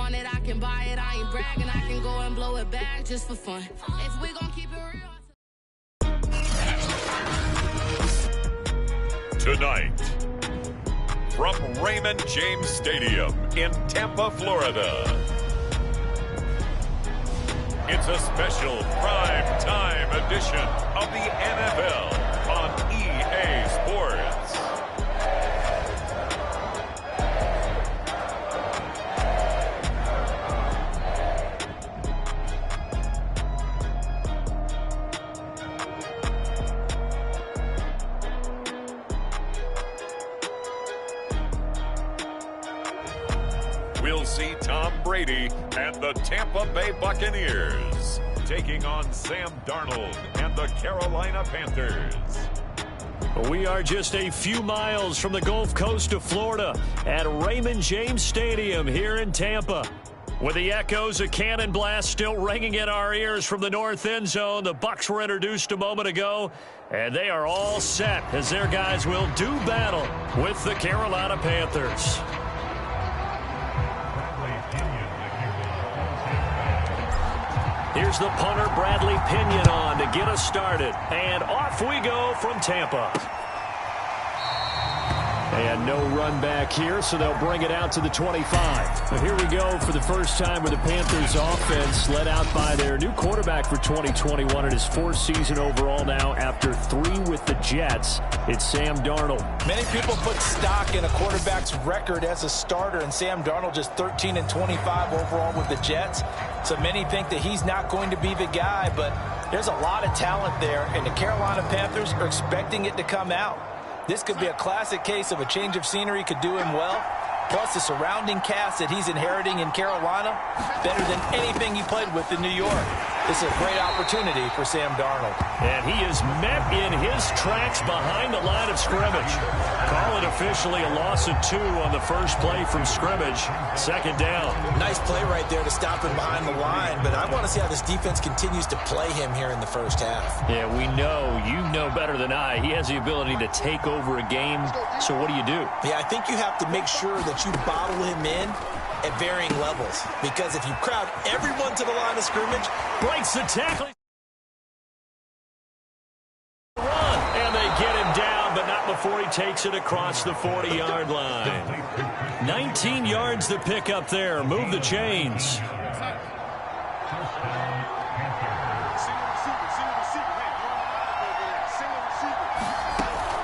want it, I can buy it. I ain't bragging, I can go and blow it back just for fun. If we gon' keep it real. Tonight, from Raymond James Stadium in Tampa, Florida, it's a special prime time edition of the NFL on EA Sports. We'll see Tom Brady and the Tampa Bay Buccaneers taking on Sam Darnold and the Carolina Panthers. We are just a few miles from the Gulf Coast of Florida at Raymond James Stadium here in Tampa. With the echoes of cannon blast still ringing in our ears from the north end zone, the Bucs were introduced a moment ago, and they are all set as their guys will do battle with the Carolina Panthers. Here's the punter, Bradley Pinion, on to get us started. And off we go from Tampa. And no run back here, so they'll bring it out to the 25. So here we go for the first time with the Panthers offense led out by their new quarterback for 2021 in his fourth season overall now after 3 with the Jets. It's Sam Darnold. Many people put stock in a quarterback's record as a starter, and Sam Darnold just 13 and 25 overall with the Jets. So many think that he's not going to be the guy, but there's a lot of talent there, and the Carolina Panthers are expecting it to come out. This could be a classic case of a change of scenery could do him well. Plus the surrounding cast that he's inheriting in Carolina, better than anything he played with in New York. This is a great opportunity for Sam Darnold. And he is met in his tracks behind the line of scrimmage. Call it officially a loss of 2 on the first play from scrimmage. Second down. Nice play right there to stop him behind the line, but I want to see how this defense continues to play him here in the first half. Yeah, we know, you know better than I, he has the ability to take over a game. So what do you do? Yeah, I think you have to make sure that you bottle him in at varying levels, because if you crowd everyone to the line of scrimmage, breaks the tackle, run, and they get him down, but not before he takes it across the 40-yard line. 19 yards to pick up there. Move the chains.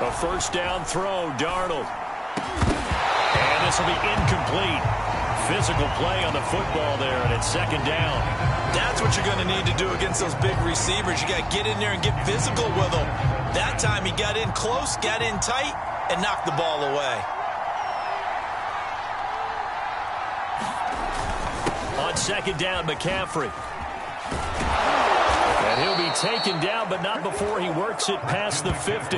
A first down throw, Darnold. And this will be incomplete. Physical play on the football there, and it's second down. That's what you're going to need to do against those big receivers. You got to get in there and get physical with them. That time he got in close, got in tight, and knocked the ball away. On second down, McCaffrey. And he'll be taken down, but not before he works it past the 50.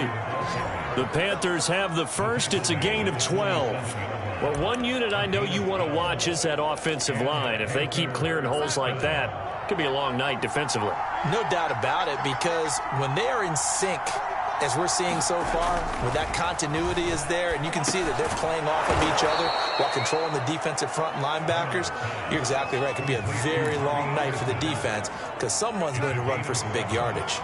The Panthers have the first. It's a gain of 12. Well, one unit I know you want to watch is that offensive line. If they keep clearing holes like that, it could be a long night defensively. No doubt about it, because when they are in sync, as we're seeing so far, when that continuity is there, and you can see that they're playing off of each other while controlling the defensive front and linebackers, you're exactly right. It could be a very long night for the defense, because someone's going to run for some big yardage.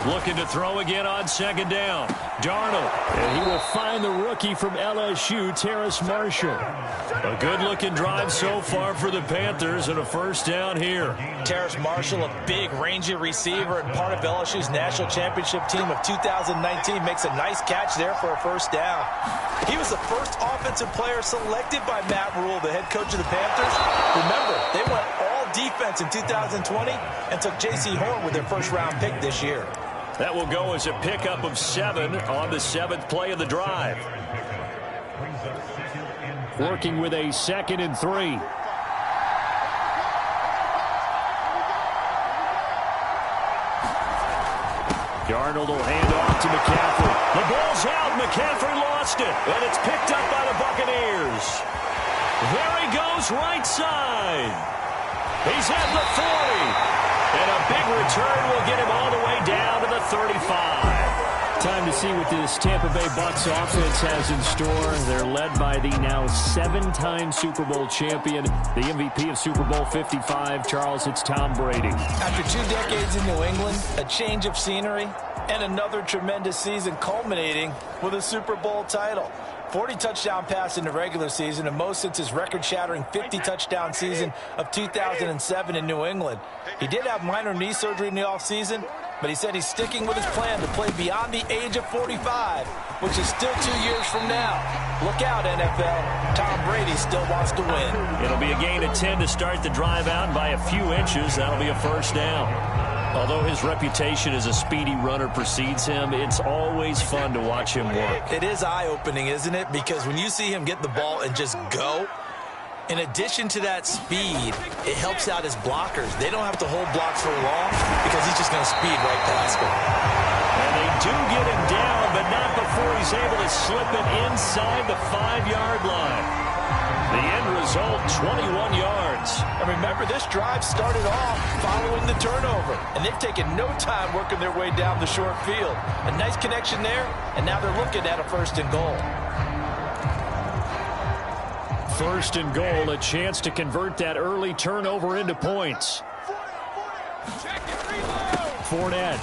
Looking to throw again on second down. Darnold. And he will find the rookie from LSU, Terrace Marshall. A good-looking drive so far for the Panthers, and a first down here. Terrace Marshall, a big, rangy receiver and part of LSU's national championship team of 2019, makes a nice catch there for a first down. He was the first offensive player selected by Matt Rule, the head coach of the Panthers. Remember, they went all defense in 2020 and took J.C. Horn with their first-round pick this year. That will go as a pickup of 7 on the 7th play of the drive. Working with a 2nd and 3. Darnold will hand off to McCaffrey. The ball's out. McCaffrey lost it. And it's picked up by the Buccaneers. There he goes right side. He's at the 40. And a big return will get him all the way down to the 35. Time to see what this Tampa Bay Bucs offense has in store. They're led by the now 7-time Super Bowl champion, the MVP of Super Bowl 55. Charles, it's Tom Brady. After 2 decades in New England, a change of scenery, and another tremendous season culminating with a Super Bowl title. 40 touchdown pass in the regular season, and most since his record-shattering 50-touchdown season of 2007 in New England. He did have minor knee surgery in the offseason, but he said he's sticking with his plan to play beyond the age of 45, which is still 2 years from now. Look out, NFL. Tom Brady still wants to win. It'll be a gain of 10 to start the drive out, and by a few inches, that'll be a first down. Although his reputation as a speedy runner precedes him, it's always fun to watch him work. It is eye-opening, isn't it? Because when you see him get the ball and just go, in addition to that speed, it helps out his blockers. They don't have to hold blocks for long because he's just going to speed right past them. And they do get him down, but not before he's able to slip it inside the 5-yard line. The end result, 21 yards. And remember, this drive started off following the turnover, and they've taken no time working their way down the short field. A nice connection there, and now they're looking at a 1st and goal. 1st and goal, a chance to convert that early turnover into points. Fournette.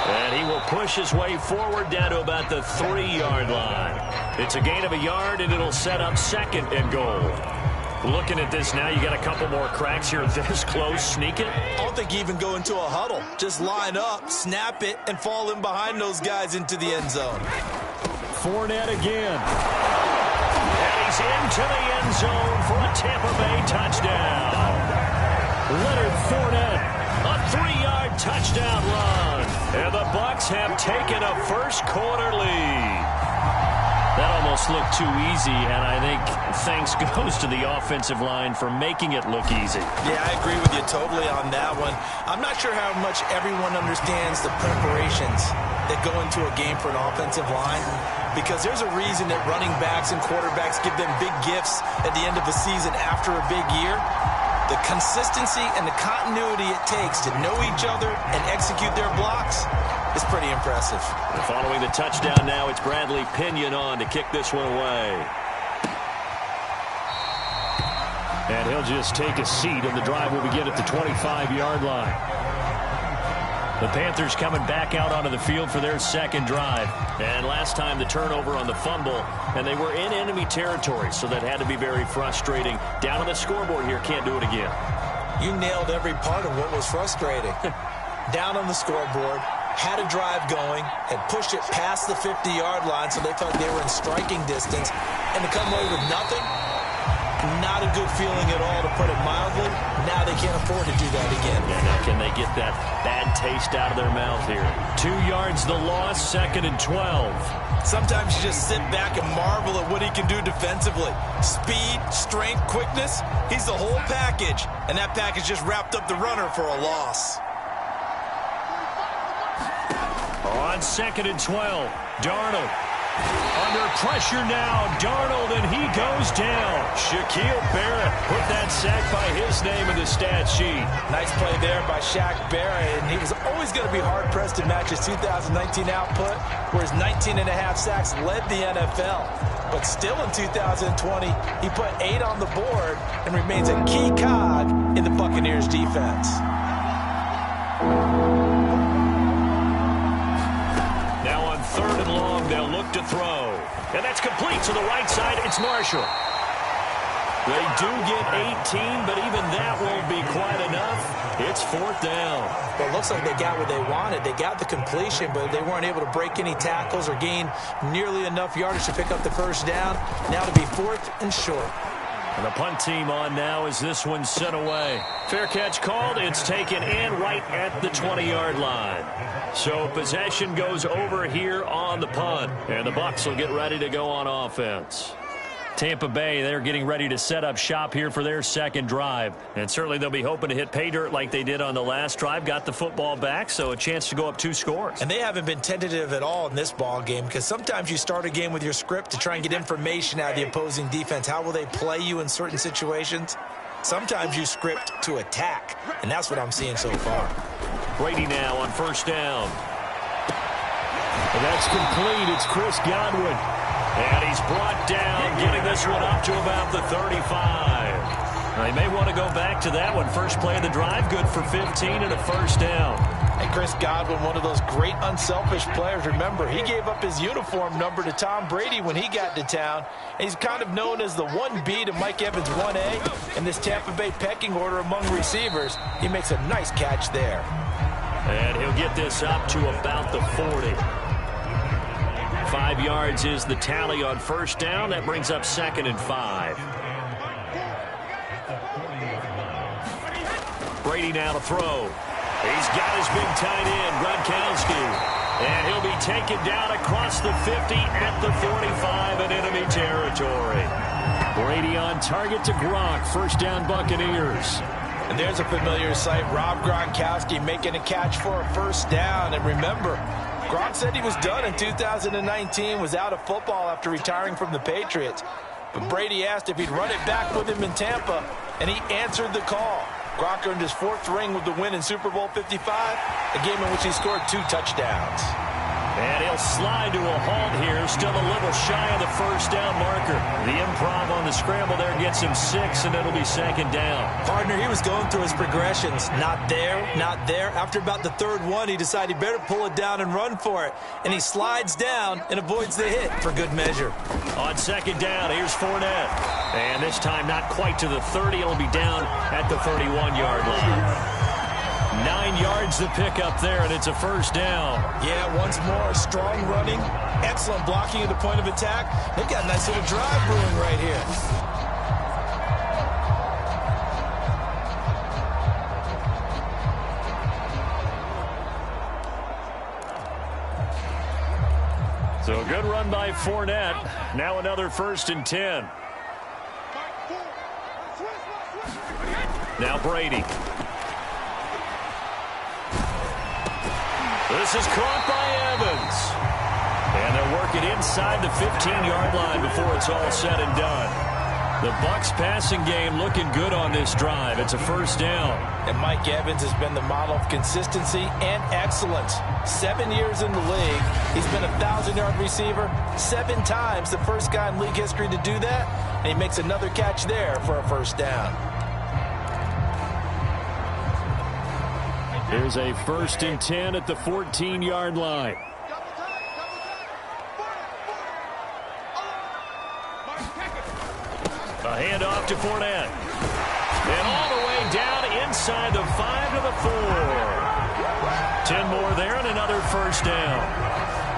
And he will push his way forward down to about the 3-yard line. It's a gain of a yard, and it'll set up 2nd and goal. Looking at this now, you got a couple more cracks here this close. Sneak it. I don't think you even go into a huddle. Just line up, snap it, and fall in behind those guys into the end zone. Fournette again. And he's into the end zone for a Tampa Bay touchdown. Leonard Fournette, a 3-yard touchdown run. And the Bucs have taken a first-quarter lead. That almost looked too easy, and I think thanks goes to the offensive line for making it look easy. Yeah, I agree with you totally on that one. I'm not sure how much everyone understands the preparations that go into a game for an offensive line, because there's a reason that running backs and quarterbacks give them big gifts at the end of the season after a big year. The consistency and the continuity it takes to know each other and execute their blocks is pretty impressive. And following the touchdown now, it's Bradley Pinion on to kick this one away. And he'll just take a seat, and the drive will begin at the 25-yard line. The Panthers coming back out onto the field for their 2nd drive. And last time the turnover on the fumble, and they were in enemy territory, so that had to be very frustrating. Down on the scoreboard here, can't do it again. You nailed every part of what was frustrating. Down on the scoreboard, had a drive going, had pushed it past the 50-yard line, so they felt they were in striking distance, and to come away with nothing, not a good feeling at all, to put it mildly. Now they can't afford to do that again. Yeah, now can they get that bad taste out of their mouth here? 2 yards the loss, 2nd and 12. Sometimes you just sit back and marvel at what he can do defensively. Speed, strength, quickness, he's the whole package, and that package just wrapped up the runner for a loss. On 2nd and 12, Darnold. Under pressure now, Darnold, and he goes down. Shaquille Barrett put that sack by his name in the stat sheet. Nice play there by Shaq Barrett, and he was always going to be hard-pressed to match his 2019 output, where his 19.5 sacks led the NFL. But still in 2020, he put 8 on the board and remains a key cog in the Buccaneers defense. Now on 3rd and long, they'll look to throw. And that's complete to the right side. It's Marshall. They do get 18, but even that won't be quite enough. It's 4th down. Well, it looks like they got what they wanted. They got the completion, but they weren't able to break any tackles or gain nearly enough yardage to pick up the first down. Now to be 4th and short. And the punt team on now as this one's sent away. Fair catch called. It's taken in right at the 20-yard line. So possession goes over here on the punt. And the Bucs will get ready to go on offense. Tampa Bay, they're getting ready to set up shop here for their 2nd drive. And certainly they'll be hoping to hit pay dirt like they did on the last drive. Got the football back, so a chance to go up 2 scores. And they haven't been tentative at all in this ball game, because sometimes you start a game with your script to try and get information out of the opposing defense. How will they play you in certain situations? Sometimes you script to attack, and that's what I'm seeing so far. Brady now on 1st down. And that's complete. It's Chris Godwin. And he's brought down, getting this one up to about the 35. Now, he may want to go back to that one. First play of the drive, good for 15 and a first down. And Chris Godwin, one of those great unselfish players. Remember, he gave up his uniform number to Tom Brady when he got to town. And he's kind of known as the 1B to Mike Evans' 1A in this Tampa Bay pecking order among receivers. He makes a nice catch there. And he'll get this up to about the 40. 5 yards is the tally on first down. That brings up 2nd and 5. Brady now to throw. He's got his big tight end, Gronkowski. And he'll be taken down across the 50 at the 45 in enemy territory. Brady on target to Gronk. First down, Buccaneers. And there's a familiar sight. Rob Gronkowski making a catch for a first down. And remember, Gronk said he was done in 2019, was out of football after retiring from the Patriots. But Brady asked if he'd run it back with him in Tampa, and he answered the call. Gronk earned his 4th ring with the win in Super Bowl 55, a game in which he scored 2 touchdowns. And he'll slide to a halt here, still a little shy of the first down marker. The improv on the scramble there gets him 6, and it'll be 2nd down. Partner, he was going through his progressions. Not there, not there. After about the 3rd one, he decided he better pull it down and run for it. And he slides down and avoids the hit for good measure. On 2nd down, here's Fournette. And this time not quite to the 30. It'll be down at the 31-yard line. 9 yards to pick up there, and it's a first down. Yeah, once more, strong running, excellent blocking at the point of attack. They've got a nice little drive brewing right here. So a good run by Fournette. Now another 1st and 10. Now Brady. This is caught by Evans. And they're working inside the 15-yard line before it's all said and done. The Bucs passing game looking good on this drive. It's a first down. And Mike Evans has been the model of consistency and excellence. 7 years in the league. He's been a 1,000-yard receiver 7 times, the first guy in league history to do that. And he makes another catch there for a first down. Here's a 1st and 10 at the 14-yard line. A handoff to Fournette. And all the way down inside the 5 to the 4. 10 more there and another first down.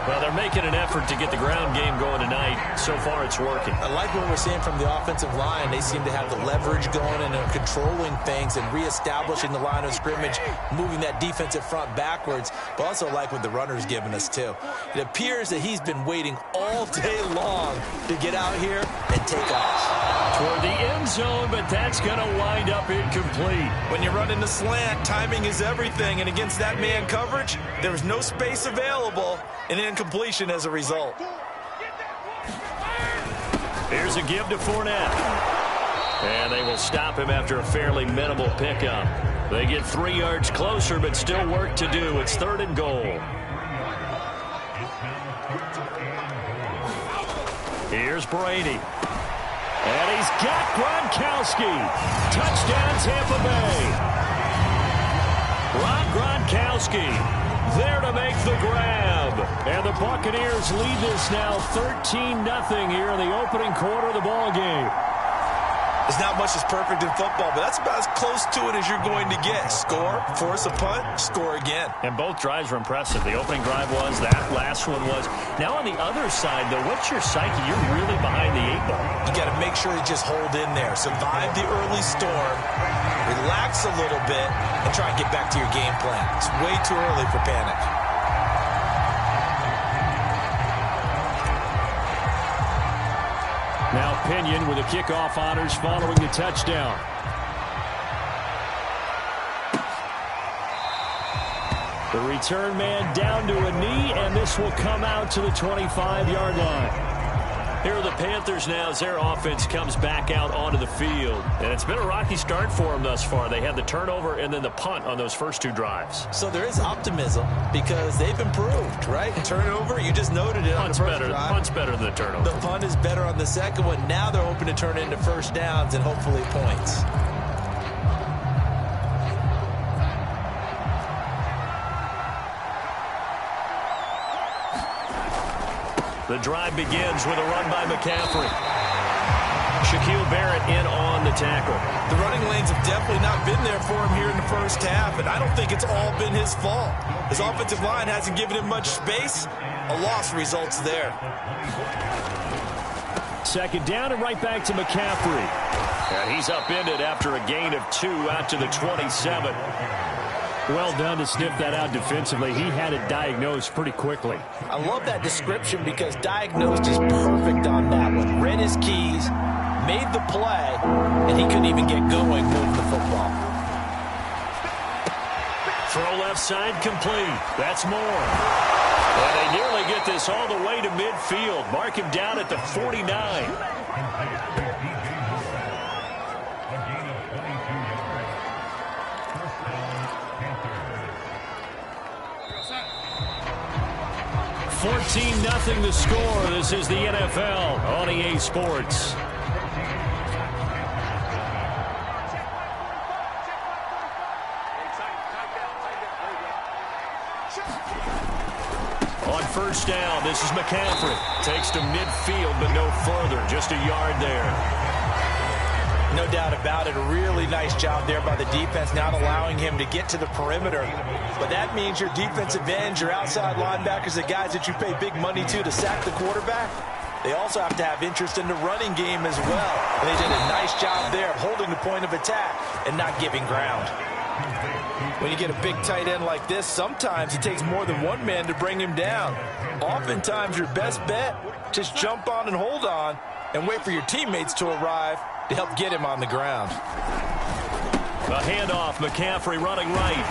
Well, they're making an effort to get the ground game going tonight. So far, it's working. I like what we're seeing from the offensive line. They seem to have the leverage going and are controlling things and reestablishing the line of scrimmage, moving that defensive front backwards. But also like what the runner's giving us, too. It appears that he's been waiting all day long to get out here and take off. Toward the end zone, but that's going to wind up incomplete. When you're running the slant, timing is everything. And against that man coverage, there was no space available. An incompletion as a result. Here's a give to Fournette. And they will stop him after a fairly minimal pickup. They get 3 yards closer, but still work to do. It's 3rd and goal. Here's Brady. And he's got Gronkowski. Touchdown, Tampa Bay. Rob Gronkowski there to make the grab. And the Buccaneers lead this now 13-0 here in the opening quarter of the ball game. There's not much that's perfect in football, but that's about as close to it as you're going to get. Score, force a punt, score again. And both drives were impressive. The opening drive was, that last one was. Now on the other side, though, what's your psyche? You're really behind the 8 ball. You got to make sure you just hold in there. Survive the early storm, relax a little bit, and try and get back to your game plan. It's way too early for panic. Now Pinion with the kickoff honors following the touchdown. The return man down to a knee, and this will come out to the 25-yard line. Here are the Panthers now as their offense comes back out onto the field. And it's been a rocky start for them thus far. They had the turnover and then the punt on those first 2 drives. So there is optimism because they've improved, right? Turnover, you just noted it on the first drive. Punt's better than the turnover. The punt is better on the second one. Now they're hoping to turn it into first downs and hopefully points. The drive begins with a run by McCaffrey. Shaquille Barrett in on the tackle. The running lanes have definitely not been there for him here in the first half, and I don't think it's all been his fault. His offensive line hasn't given him much space. A loss results there. Second down and right back to McCaffrey. And he's upended after a gain of 2 out to the 27. Well done to sniff that out defensively. He had it diagnosed pretty quickly. I love that description because diagnosed is perfect on that one. Read his keys, made the play, and he couldn't even get going moving the football. Throw left side complete. That's more. And they nearly get this all the way to midfield. Mark him down at the 49. Nothing the score. This is the NFL on EA Sports. On first down, this is McCaffrey. Takes to midfield, but no further. Just a yard there. No doubt about it. A really nice job there by the defense, not allowing him to get to the perimeter. But that means your defensive ends, your outside linebackers, the guys that you pay big money to sack the quarterback, they also have to have interest in the running game as well. And they did a nice job there of holding the point of attack and not giving ground. When you get a big tight end like this, sometimes it takes more than one man to bring him down. Oftentimes, your best bet, just jump on and hold on and wait for your teammates to arrive to help get him on the ground. A handoff, McCaffrey running right.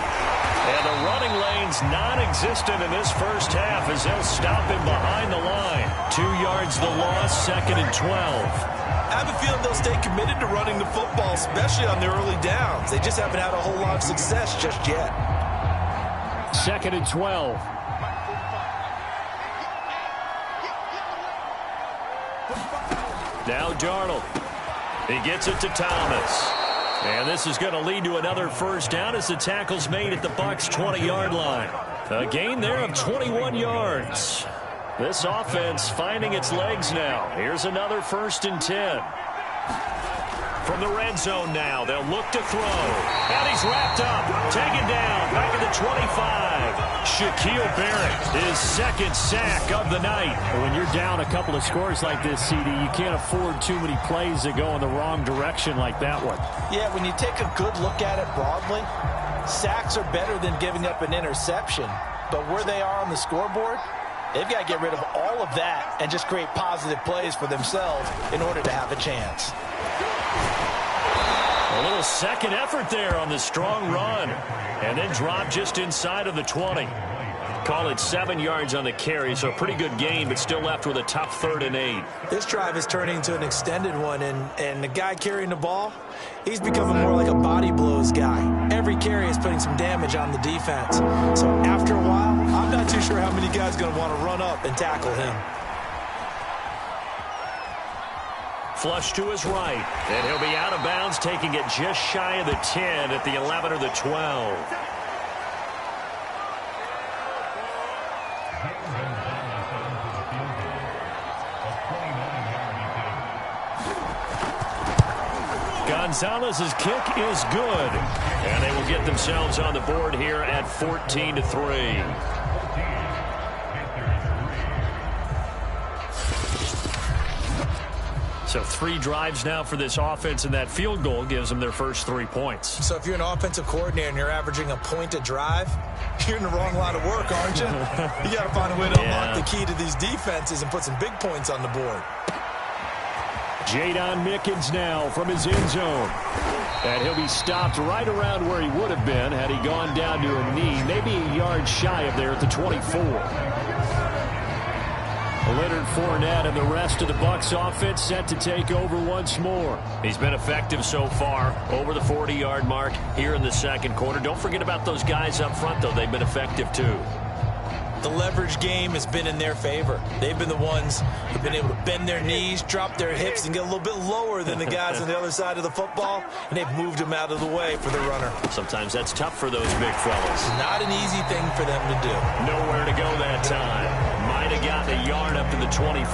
And the running lane's non-existent in this first half as they'll stop him behind the line. 2 yards the loss, 2nd and 12. I have a feeling they'll stay committed to running the football, especially on the early downs. They just haven't had a whole lot of success just yet. 2nd and 12. Now Darnold. He gets it to Thomas. And this is going to lead to another first down as the tackle's made at the Bucs' 20-yard line. A gain there of 21 yards. This offense finding its legs now. Here's another 1st and 10. From the red zone now, they'll look to throw. And he's wrapped up, taken down, back at the 25. Shaquille Barrett, his 2nd sack of the night. When you're down a couple of scores like this, CD, you can't afford too many plays that go in the wrong direction like that one. Yeah, when you take a good look at it broadly, sacks are better than giving up an interception. But where they are on the scoreboard, they've got to get rid of all of that and just create positive plays for themselves in order to have a chance. A little second effort there on the strong run. And then drop just inside of the 20. Call it 7 yards on the carry, so a pretty good gain, but still left with a tough 3rd and 8. This drive is turning into an extended one, and the guy carrying the ball, he's becoming more like a body blows guy. Every carry is putting some damage on the defense. So after a while, I'm not too sure how many guys are going to want to run up and tackle him. Flush to his right, and he'll be out of bounds, taking it just shy of the 10 at the 11 or the 12. Gonzalez's kick is good, and they will get themselves on the board here at 14-3. So 3 drives now for this offense, and that field goal gives them their first 3 points. So if you're an offensive coordinator and you're averaging a point a drive, you're in the wrong line of work, aren't you? You got to find a way to unlock the key to these defenses and put some big points on the board. Jadon Mickens now from his end zone. And he'll be stopped right around where he would have been had he gone down to a knee, maybe a yard shy of there at the 24. Leonard Fournette and the rest of the Bucs offense set to take over once more. He's been effective so far, over the 40-yard mark here in the second quarter. Don't forget about those guys up front, though. They've been effective, too. The leverage game has been in their favor. They've been the ones who've been able to bend their knees, drop their hips, and get a little bit lower than the guys on the other side of the football, and they've moved them out of the way for the runner. Sometimes that's tough for those big fellas. Not an easy thing for them to do. Nowhere to go that time. Might have gotten a yard up to the 25.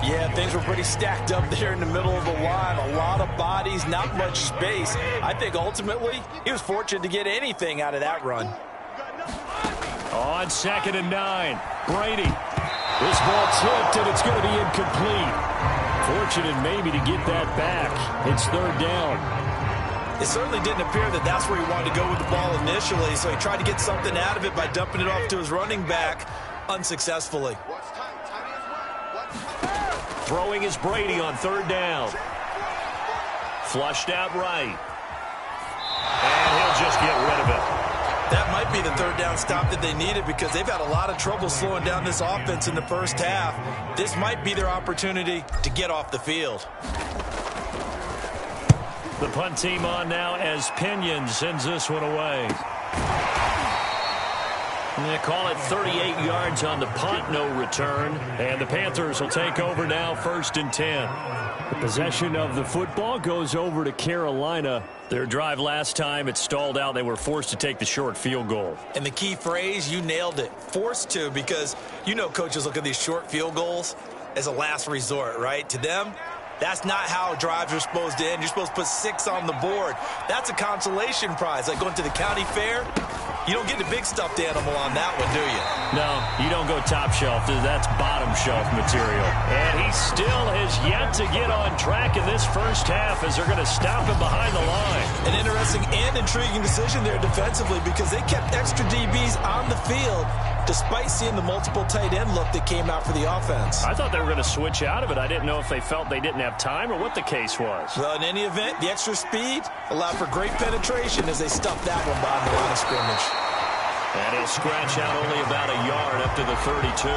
Yeah, things were pretty stacked up there in the middle of the line. A lot of bodies, not much space. I think ultimately he was fortunate to get anything out of that run. On 2nd and 9, Brady. This ball tipped, and it's going to be incomplete. Fortunate maybe to get that back. It's 3rd down. It certainly didn't appear that that's where he wanted to go with the ball initially, so he tried to get something out of it by dumping it off to his running back unsuccessfully. Throwing is Brady on 3rd down. Flushed out right. And he'll just get rid of it. That might be the 3rd down stop that they needed because they've had a lot of trouble slowing down this offense in the first half. This might be their opportunity to get off the field. The punt team on now as Pinion sends this one away. And they call it 38 yards on the punt, no return. And the Panthers will take over now, 1st and 10. The possession of the football goes over to Carolina. Their drive last time, it stalled out. They were forced to take the short field goal. And the key phrase, you nailed it, forced to, because you know coaches look at these short field goals as a last resort, right? To them, that's not how drives are supposed to end. You're supposed to put 6 on the board. That's a consolation prize. Like going to the county fair, you don't get the big stuffed animal on that one, do you? No, you don't go top shelf. That's bottom shelf material. And he still has yet to get on track in this first half as they're going to stop him behind the line. An interesting and intriguing decision there defensively because they kept extra DBs on the field despite seeing the multiple tight end look that came out for the offense. I thought they were going to switch out of it. I didn't know if they felt they didn't have time or what the case was. Well, in any event, the extra speed allowed for great penetration as they stuffed that one behind the line of scrimmage. And he'll scratch out only about a yard up to the 32.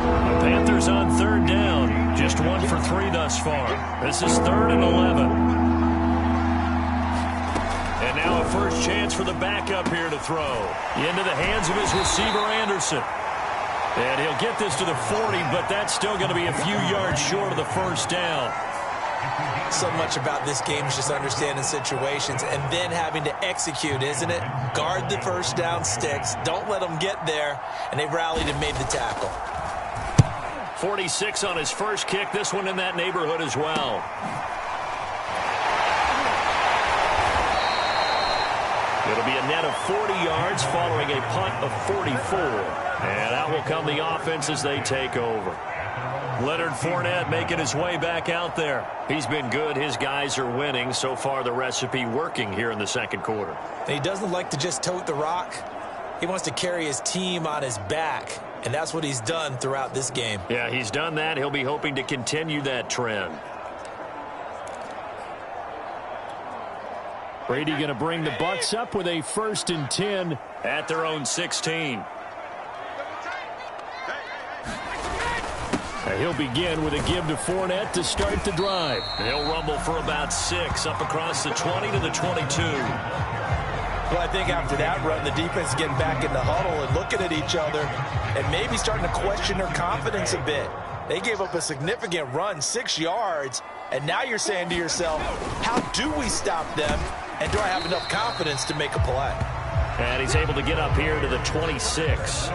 The Panthers on 3rd down. Just 1 for 3 thus far. This is 3rd and 11. And now a first chance for the backup here to throw. Into the hands of his receiver, Anderson. And he'll get this to the 40, but that's still going to be a few yards short of the first down. So much about this game is just understanding situations and then having to execute, isn't it? Guard the first down sticks. Don't let them get there. And they rallied and made the tackle. 46 on his first kick. This one in that neighborhood as well. It'll be a net of 40 yards following a punt of 44. And out will come the offense as they take over. Leonard Fournette making his way back out there. He's been good. His guys are winning. So far, the recipe working here in the second quarter. He doesn't like to just tote the rock. He wants to carry his team on his back, and that's what he's done throughout this game. Yeah, he's done that. He'll be hoping to continue that trend. Brady going to bring the Bucs up with a 1st and 10 at their own 16. He'll begin with a give to Fournette to start the drive. He'll rumble for about 6 up across the 20 to the 22. Well, I think after that run, the defense is getting back in the huddle and looking at each other and maybe starting to question their confidence a bit. They gave up a significant run, 6 yards, and now you're saying to yourself, how do we stop them, and do I have enough confidence to make a play? And he's able to get up here to the 26.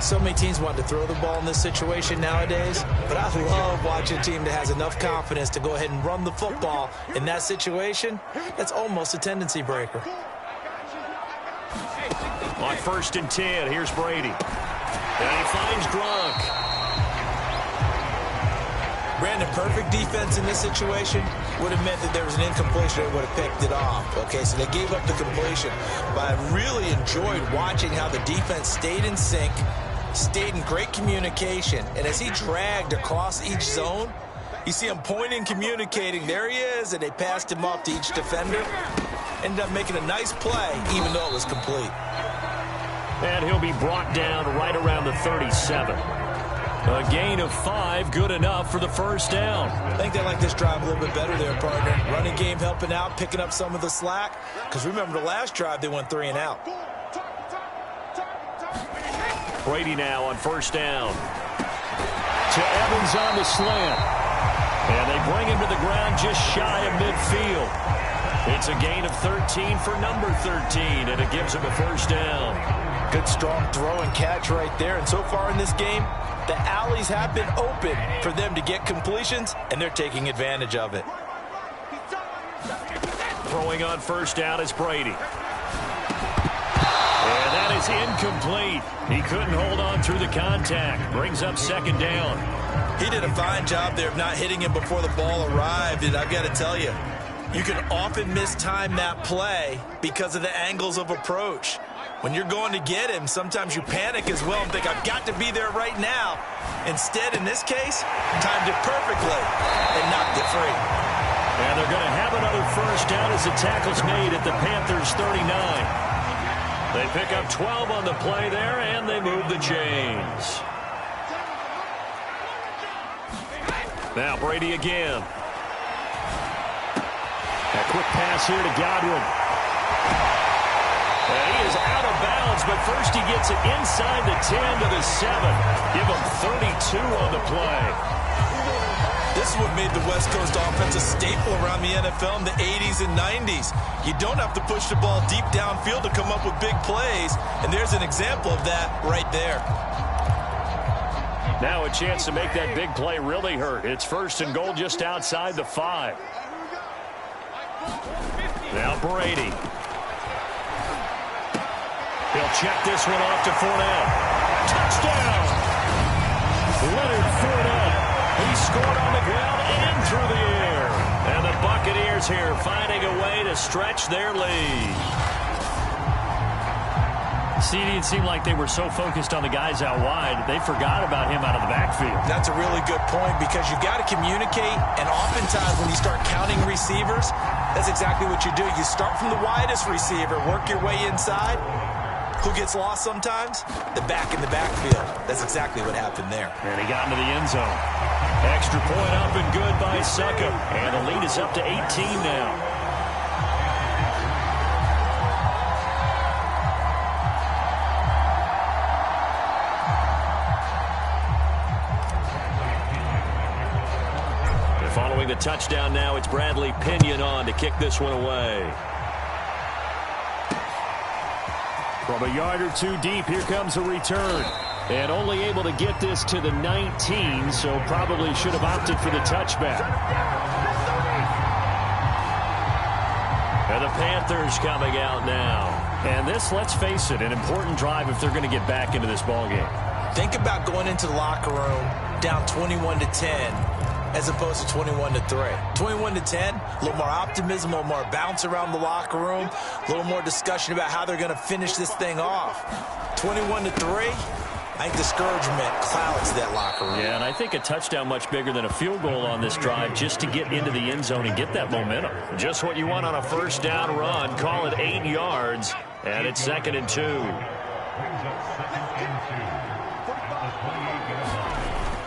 So many teams want to throw the ball in this situation nowadays, but I love watching a team that has enough confidence to go ahead and run the football in that situation. That's almost a tendency breaker. On 1st and 10, here's Brady. And he finds Gronk. Brandon, perfect defense in this situation would have meant that there was an incompletion and would have picked it off. Okay, so they gave up the completion. But I really enjoyed watching how the defense stayed in sync, stayed in great communication. And as he dragged across each zone, you see him pointing, communicating. There he is, and they passed him off to each defender. Ended up making a nice play, even though it was complete. And he'll be brought down right around the 37. A gain of 5, good enough for the first down. I think they like this drive a little bit better there, partner. Running game helping out, picking up some of the slack. Because remember the last drive, they went 3 and out. Brady now on first down. To Evans on the slant. And they bring him to the ground just shy of midfield. It's a gain of 13 for number 13, and it gives him a first down. Good strong throw and catch right there. And so far in this game, the alleys have been open for them to get completions, and they're taking advantage of it. Throwing on first down is Brady. And that is incomplete. He couldn't hold on through the contact. Brings up second down. He did a fine job there of not hitting him before the ball arrived, and I've got to tell you, you can often mistime that play because of the angles of approach. When you're going to get him, sometimes you panic as well and think, I've got to be there right now. Instead, in this case, timed it perfectly and knocked it free. And they're going to have another first down as the tackle's made at the Panthers' 39. They pick up 12 on the play there, and they move the chains. Now Brady again. A quick pass here to Godwin. And he is out of bounds, but first he gets it inside the 10 to the 7. Give him 32 on the play. This is what made the West Coast offense a staple around the NFL in the 80s and 90s. You don't have to push the ball deep downfield to come up with big plays, and there's an example of that right there. Now a chance to make that big play really hurt. It's first and goal just outside the 5. Now Brady. He'll check this one off to Fournette. Touchdown! Leonard Fournette. He scored on the ground and through the air. And the Buccaneers here finding a way to stretch their lead. See, it didn't seem like they were so focused on the guys out wide, they forgot about him out of the backfield. That's a really good point because you've got to communicate, and oftentimes when you start counting receivers, that's exactly what you do. You start from the widest receiver, work your way inside. Who gets lost sometimes? The back in the backfield. That's exactly what happened there. And he got into the end zone. Extra point up and good by Suckup. And the lead is up to 18 now. Following the touchdown now, it's Bradley Pinion on to kick this one away. From a yard or two deep, here comes a return. And only able to get this to the 19, so probably should have opted for the touchback. And the Panthers coming out now. And this, let's face it, an important drive if they're going to get back into this ballgame. Think about going into the locker room down 21-10. As opposed to 21-3. 21-10, a little more optimism, a little more bounce around the locker room, a little more discussion about how they're going to finish this thing off. 21-3, I think discouragement clouds that locker room. Yeah, and I think a touchdown much bigger than a field goal on this drive just to get into the end zone and get that momentum. Just what you want on a first down run. Call it 8 yards, and it's 2nd and 2.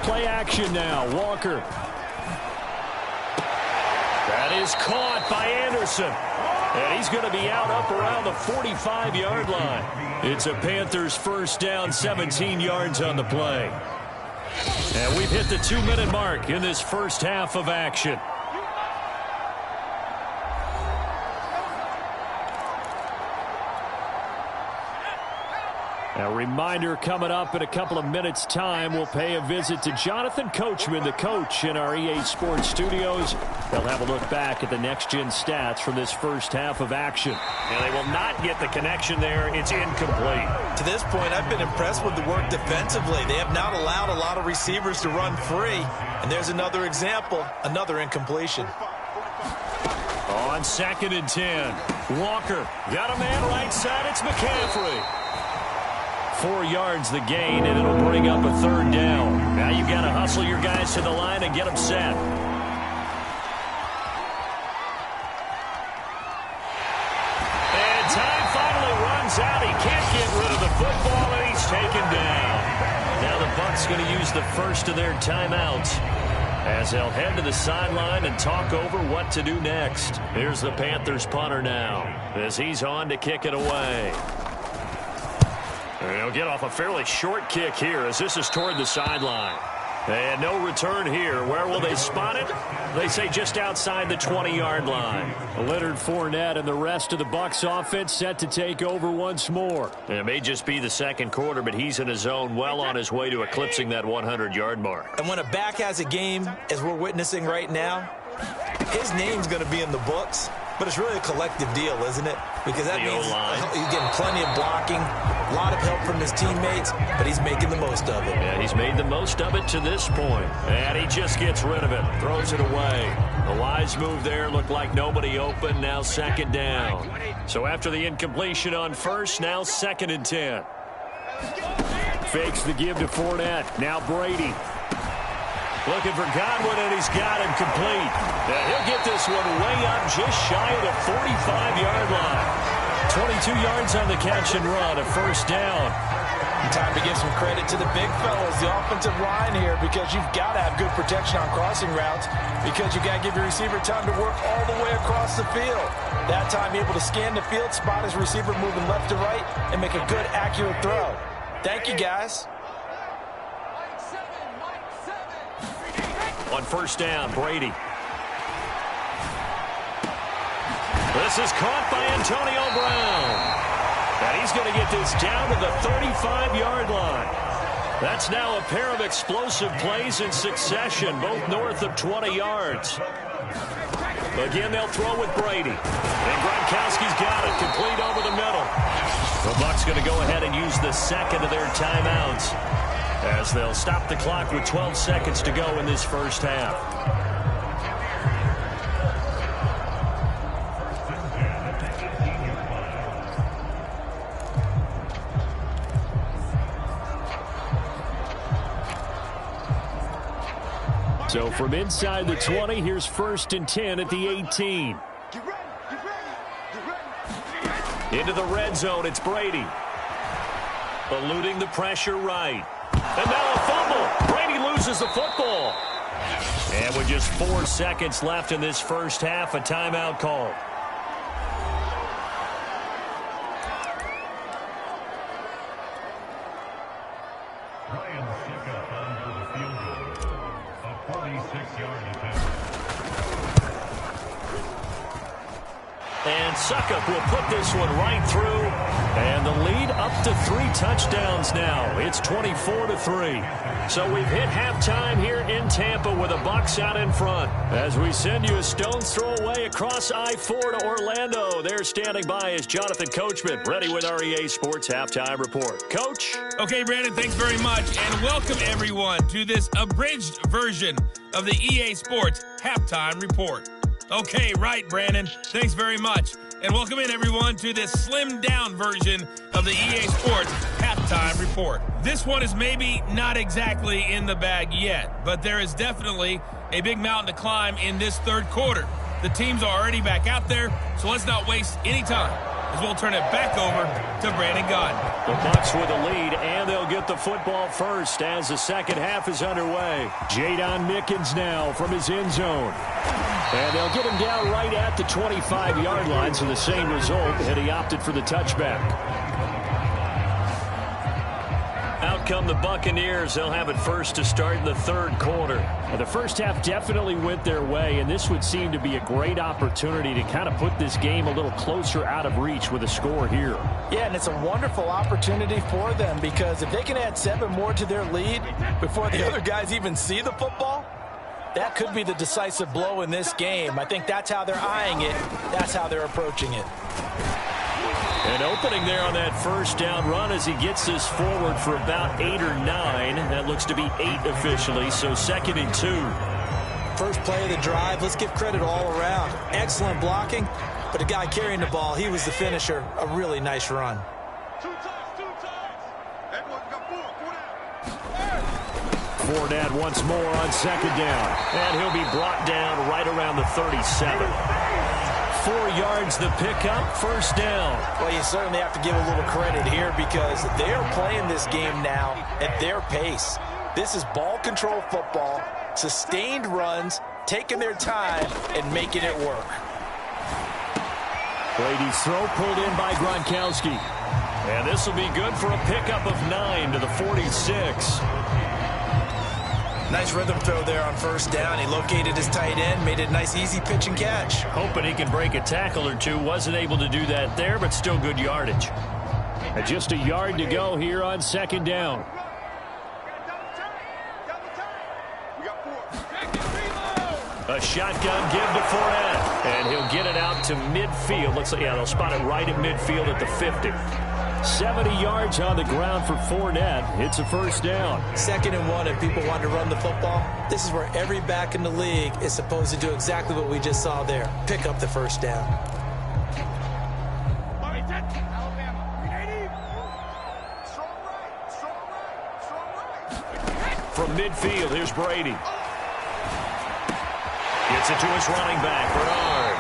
Play action now, Walker. That is caught by Anderson. And he's going to be out up around the 45-yard line. It's a Panthers first down, 17 yards on the play. And we've hit the 2-minute mark in this first half of action. A reminder coming up in a couple of minutes' time. We'll pay a visit to Jonathan Coachman, the coach in our EA Sports studios. They'll have a look back at the next-gen stats from this first half of action. And they will not get the connection there. It's incomplete. To this point, I've been impressed with the work defensively. They have not allowed a lot of receivers to run free. And there's another example, another incompletion. On 2nd and 10, Walker got a man right side. It's McCaffrey. 4 yards the gain, and it'll bring up a 3rd down. Now you've got to hustle your guys to the line and get them set. And time finally runs out. He can't get rid of the football. first of their timeouts as they'll head to the sideline and talk over what to do next. Here's the Panthers punter now as he's on to kick it away. And he'll get off a fairly short kick here as this is toward the sideline. And no return here. Where will they spot it? They say just outside the 20-yard line. Leonard Fournette and the rest of the Bucs offense set to take over once more. It may just be the second quarter, but he's in his zone, well on his way to eclipsing that 100-yard mark. And when a back has a game, as we're witnessing right now, his name's going to be in the books. But it's really a collective deal, isn't it? Because that means he's getting plenty of blocking, a lot of help from his teammates, but he's making the most of it. Yeah, he's made the most of it to this point. And he just gets rid of it, throws it away. A wise move there, looked like nobody open, now second down. So after the incompletion on first, now 2nd and 10. Fakes the give to Fournette. Now Brady. Looking for Godwin, and he's got him complete. Now he'll get this one way up just shy of the 45-yard line. 22 yards on the catch and run, a first down. Time to give some credit to the big fellas, the offensive line here, because you've got to have good protection on crossing routes, because you got to give your receiver time to work all the way across the field. That time able to scan the field, spot his receiver moving left to right, and make a good, accurate throw. Thank you, guys. On first down, Brady. This is caught by Antonio Brown. And he's going to get this down to the 35-yard line. That's now a pair of explosive plays in succession, both north of 20 yards. Again, they'll throw with Brady. And Gronkowski's got it, complete over the middle. The Bucs going to go ahead and use the second of their timeouts, as they'll stop the clock with 12 seconds to go in this first half. So from inside the 20, here's 1st and 10 at the 18. Into the red zone, it's Brady. Eluding the pressure right. And now a fumble. Brady loses the football. And with just 4 seconds left in this first half, a timeout call. And Suckup will put this one right through. And the lead up to 3 touchdowns now. It's 24-3. So we've hit halftime here in Tampa with the Bucs out in front. As we send you a stone's throw away across I-4 to Orlando. There standing by is Jonathan Coachman, ready with our EA Sports Halftime Report. Coach? Okay, Brandon, thanks very much. And welcome, everyone, to this abridged version of the EA Sports Halftime Report. Okay, right, Brandon. Thanks very much. And welcome in, everyone, to this slimmed-down version of the EA Sports Halftime Report. This one is maybe not exactly in the bag yet, but there is definitely a big mountain to climb in this third quarter. The teams are already back out there, so let's not waste any time, as we'll turn it back over to Brandon Gunn. The Bucs with a lead, and they'll get the football first as the second half is underway. Jadon Mickens now from his end zone. And they'll get him down right at the 25-yard line, so the same result, and he opted for the touchback. Out come the Buccaneers. They'll have it first to start in the third quarter. Well, the first half definitely went their way, and this would seem to be a great opportunity to kind of put this game a little closer out of reach with a score here. Yeah, and it's a wonderful opportunity for them, because if they can add 7 more to their lead before the other guys even see the football, that could be the decisive blow in this game. I think that's how they're eyeing it. That's how they're approaching it. An opening there on that first down run as he gets this forward for about 8 or 9. That looks to be 8 officially, so 2nd and 2. First play of the drive, let's give credit all around. Excellent blocking, but the guy carrying the ball, he was the finisher. A really nice run. Fournette once more on 2nd down. And he'll be brought down right around the 37. 4 yards the pickup, first down. Well, you certainly have to give a little credit here, because they're playing this game now at their pace. This is ball control football, sustained runs, taking their time, and making it work. Brady's throw pulled in by Gronkowski. And this will be good for a pickup of 9 to the 46. Nice rhythm throw there on first down. He located his tight end, made it a nice easy pitch and catch. Hoping he can break a tackle or two. Wasn't able to do that there, but still good yardage. And just a yard to go here on second down. A shotgun give to Fournette, and he'll get it out to midfield. Looks like, yeah, they'll spot it right at midfield at the 50. 70 yards on the ground for Fournette. It's a first down. 2nd and 1, and people want to run the football. This is where every back in the league is supposed to do exactly what we just saw there. Pick up the first down. From midfield, here's Brady. Gets it to his running back, Bernard.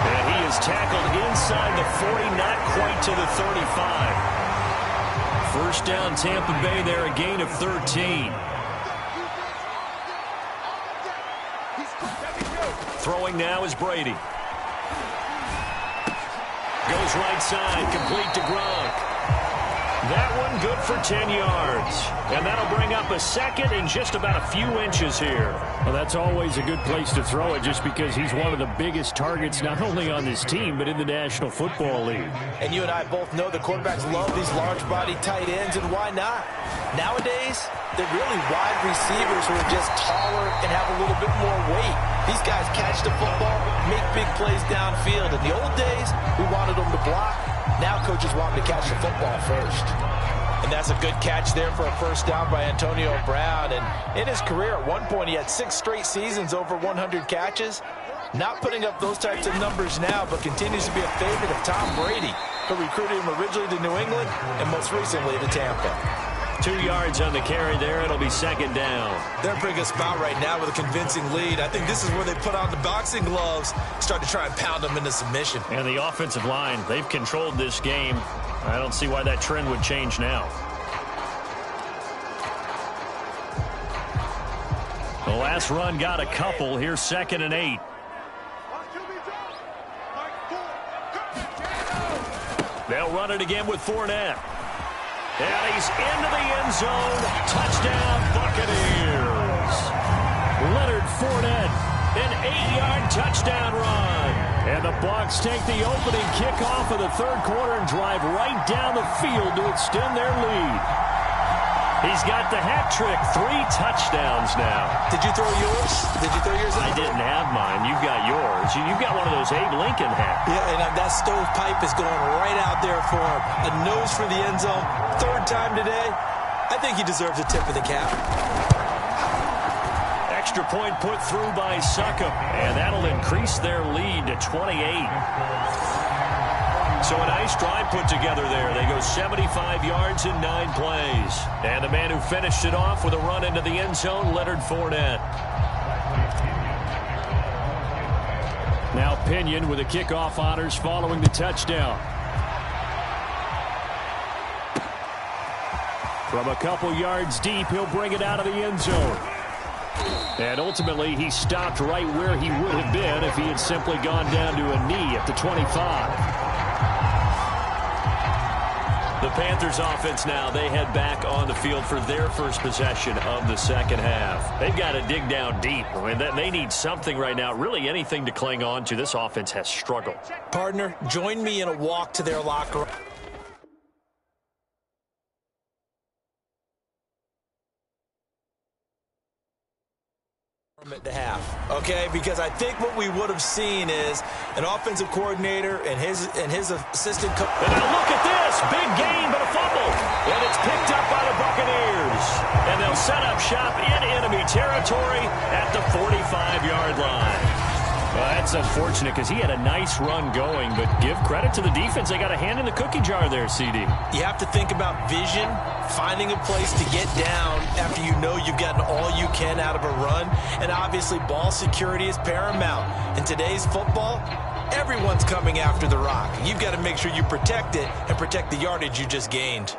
And he is tackled inside the 40, not quite to the 35. First down, Tampa Bay there, a gain of 13. Throwing now is Brady. Goes right side, complete to Gronk. That one good for 10 yards. And that'll bring up a second in just about a few inches here. Well, that's always a good place to throw it just because he's one of the biggest targets not only on this team but in the National Football League. And you and I both know the quarterbacks love these large-body tight ends, and why not? Nowadays, they're really wide receivers who are just taller and have a little bit more weight. These guys catch the football, make big plays downfield. In the old days, we wanted them to block. Now coaches want them to catch the football first. And that's a good catch there for a first down by Antonio Brown. And in his career, at one point, he had 6 straight seasons over 100 catches. Not putting up those types of numbers now, but continues to be a favorite of Tom Brady, who recruited him originally to New England and most recently to Tampa. 2 yards on the carry there. It'll be second down. They're in a pretty good spot right now with a convincing lead. I think this is where they put on the boxing gloves, start to try and pound them into submission. And the offensive line, they've controlled this game. I don't see why that trend would change now. The last run got a couple. Here's 2nd and 8. They'll run it again with Fournette. And he's into the end zone. Touchdown, Buccaneers. Leonard Fournette, an 8-yard touchdown run. And the Bucs take the opening kickoff of the third quarter and drive right down the field to extend their lead. He's got the hat trick, 3 touchdowns now. Did you throw yours? Did you throw yours? I didn't have mine. You've got yours. You've got one of those Abe Lincoln hats. Yeah, and that stovepipe is going right out there for him. A nose for the end zone. 3rd time today. I think he deserves a tip of the cap. Extra point put through by Succop, and that'll increase their lead to 28. So a nice drive put together there. They go 75 yards in 9 plays. And the man who finished it off with a run into the end zone, Leonard Fournette. Now Pinion with the kickoff honors following the touchdown. From a couple yards deep, he'll bring it out of the end zone. And ultimately, he stopped right where he would have been if he had simply gone down to a knee at the 25. The Panthers offense now, they head back on the field for their first possession of the second half. They've got to dig down deep. I mean, they need something right now, really anything to cling on to. This offense has struggled. Partner, join me in a walk to their locker room. At the half, okay? Because I think what we would have seen is an offensive coordinator and his assistant coach. And now look at this, big gain but a fumble, and it's picked up by the Buccaneers, and they'll set up shop in enemy territory at the 45-yard line. Well, that's unfortunate because he had a nice run going, but give credit to the defense. They got a hand in the cookie jar there, CD. You have to think about vision, finding a place to get down after you know you've gotten all you can out of a run, and obviously ball security is paramount. In today's football, everyone's coming after the rock. You've got to make sure you protect it and protect the yardage you just gained.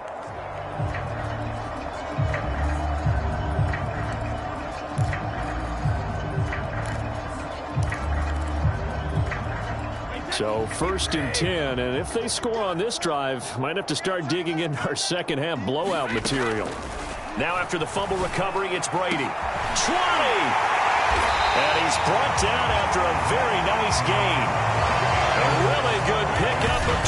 So 1st and 10, and if they score on this drive, might have to start digging in our second half blowout material. Now after the fumble recovery, it's Brady. 20! And he's brought down after a very nice gain. A really good pickup of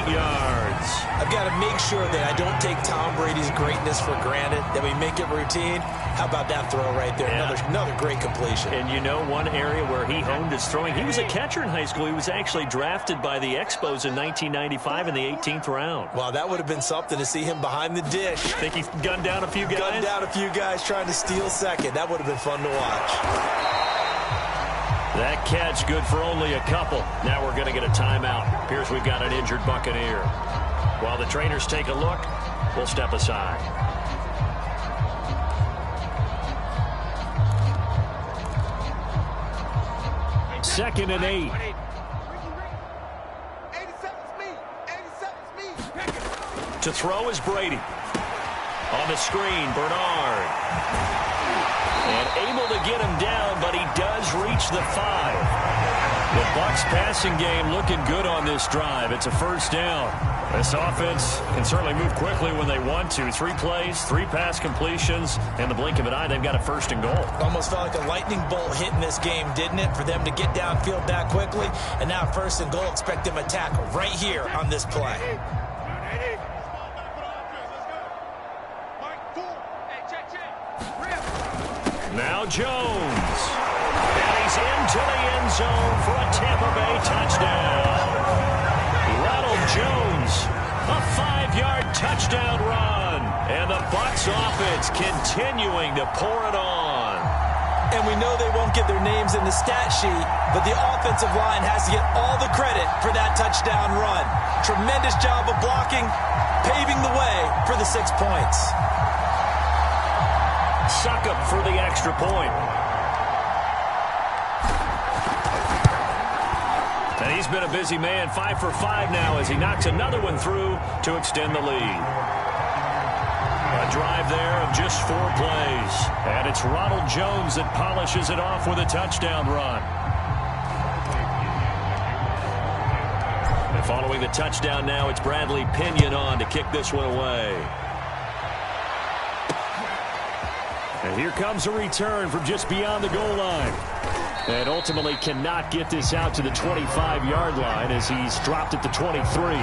28 yards. I've got to make sure that I don't take Tom Brady's greatness for granted, that we make it routine. How about that throw right there? Yeah. Another great completion. And you know one area where he honed his throwing, he was a catcher in high school. He was actually drafted by the Expos in 1995 in the 18th round. Wow, that would have been something to see him behind the dish. Think he gunned down a few guys? Gunned down a few guys trying to steal second. That would have been fun to watch. That catch good for only a couple. Now we're going to get a timeout. Appears we've got an injured Buccaneer. While the trainers take a look, we'll step aside. Second and 8. To throw is Brady. On the screen, Bernard. And able to get him down, but he does reach the 5. The Bucs passing game looking good on this drive. It's a first down. This offense can certainly move quickly when they want to. 3 plays, 3 pass completions. In the blink of an eye, they've got a 1st and goal. Almost felt like a lightning bolt hit in this game, didn't it? For them to get downfield that quickly. And now 1st and goal. Expect them to attack right here on this play. Now Jones. And he's into the end zone for a Tampa Bay touchdown. Ronald Jones, a 5-yard touchdown run. And the Bucs offense continuing to pour it on. And we know they won't get their names in the stat sheet, but the offensive line has to get all the credit for that touchdown run. Tremendous job of blocking, paving the way for the 6 points. Succop for the extra point. And he's been a busy man, 5 for 5 now as he knocks another one through to extend the lead. A drive there of just 4 plays. And it's Ronald Jones that polishes it off with a touchdown run. And following the touchdown now, it's Bradley Pinion on to kick this one away. And here comes a return from just beyond the goal line. And ultimately cannot get this out to the 25-yard line as he's dropped at the 23.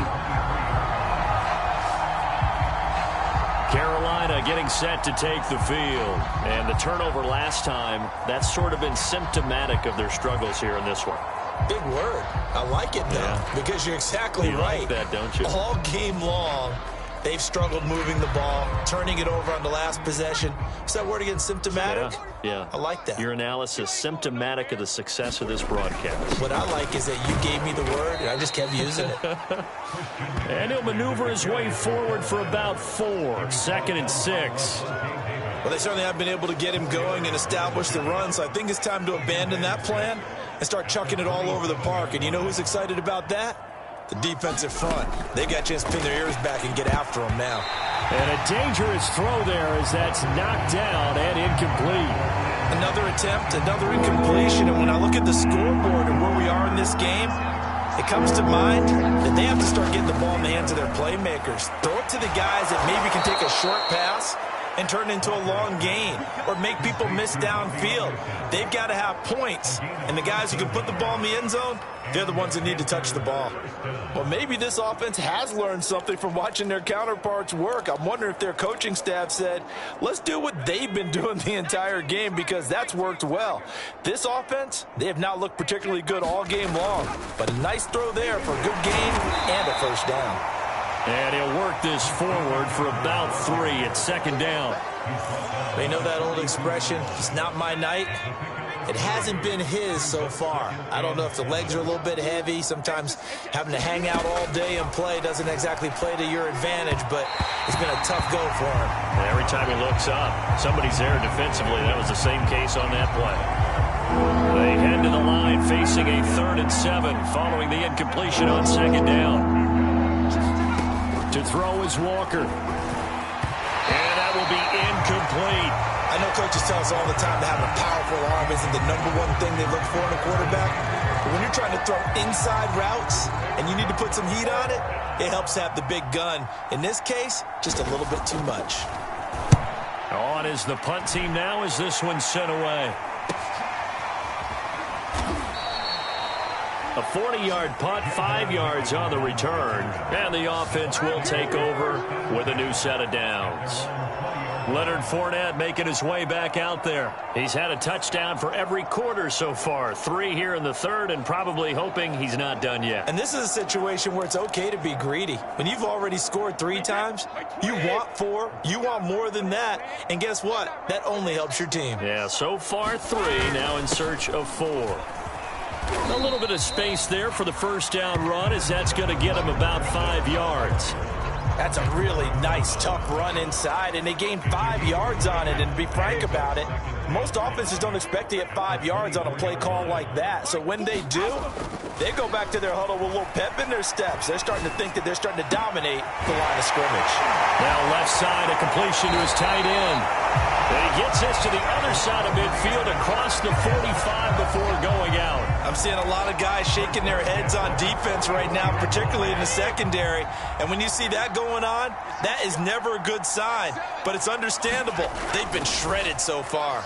Carolina getting set to take the field. And the turnover last time, that's sort of been symptomatic of their struggles here in this one. Big word. I like it, though, because you're exactly right. Like that, don't you? All game long, they've struggled moving the ball, turning it over on the last possession. Is that word again, symptomatic? Yeah. I like that. Your analysis, symptomatic of the success of this broadcast. What I like is that you gave me the word, and I just kept using it. And he'll maneuver his way forward for about 4. 2nd and 6. Well, they certainly have been able to get him going and establish the run, so I think it's time to abandon that plan and start chucking it all over the park. And you know who's excited about that? The defensive front. They got a chance to pin their ears back and get after him now. And a dangerous throw there as that's knocked down and incomplete. Another attempt, another incompletion. And when I look at the scoreboard and where we are in this game, it comes to mind that they have to start getting the ball in the hands of their playmakers. Throw it to the guys that maybe can take a short pass and turn it into a long gain or make people miss downfield. They've got to have points. And the guys who can put the ball in the end zone, they're the ones that need to touch the ball. Well, maybe this offense has learned something from watching their counterparts work. I'm wondering if their coaching staff said, let's do what they've been doing the entire game because that's worked well. This offense, they have not looked particularly good all game long. But a nice throw there for a good gain and a 1st down. And he'll work this forward for about 3 at 2nd down. You know that old expression, it's not my night? It hasn't been his so far. I don't know if the legs are a little bit heavy. Sometimes having to hang out all day and play doesn't exactly play to your advantage, but it's been a tough go for him. And every time he looks up, somebody's there defensively. That was the same case on that play. They head to the line facing a 3rd and 7 following the incompletion on 2nd down. To throw is Walker. And that will be incomplete. I know coaches tell us all the time that having a powerful arm isn't the #1 thing they look for in a quarterback. But when you're trying to throw inside routes and you need to put some heat on it, it helps have the big gun. In this case, just a little bit too much. On is the punt team now as this one's sent away. A 40-yard punt, 5 yards on the return. And the offense will take over with a new set of downs. Leonard Fournette making his way back out there. He's had a touchdown for every quarter so far. 3 here in the third, and probably hoping he's not done yet. And this is a situation where it's okay to be greedy. When you've already scored 3 times, you want 4, you want more than that. And guess what? That only helps your team. Yeah, so far 3, now in search of 4. A little bit of space there for the first down run, as that's going to get him about 5 yards. That's a really nice, tough run inside, and they gained 5 yards on it. And to be frank about it, most offenses don't expect to get 5 yards on a play call like that. So when they do, they go back to their huddle with a little pep in their steps. They're starting to think that they're starting to dominate the line of scrimmage. Now left side, a completion to his tight end. And he gets this to the other side of midfield across the 45 before going out. I'm seeing a lot of guys shaking their heads on defense right now, particularly in the secondary. And when you see that going on, that is never a good sign. But it's understandable. They've been shredded so far.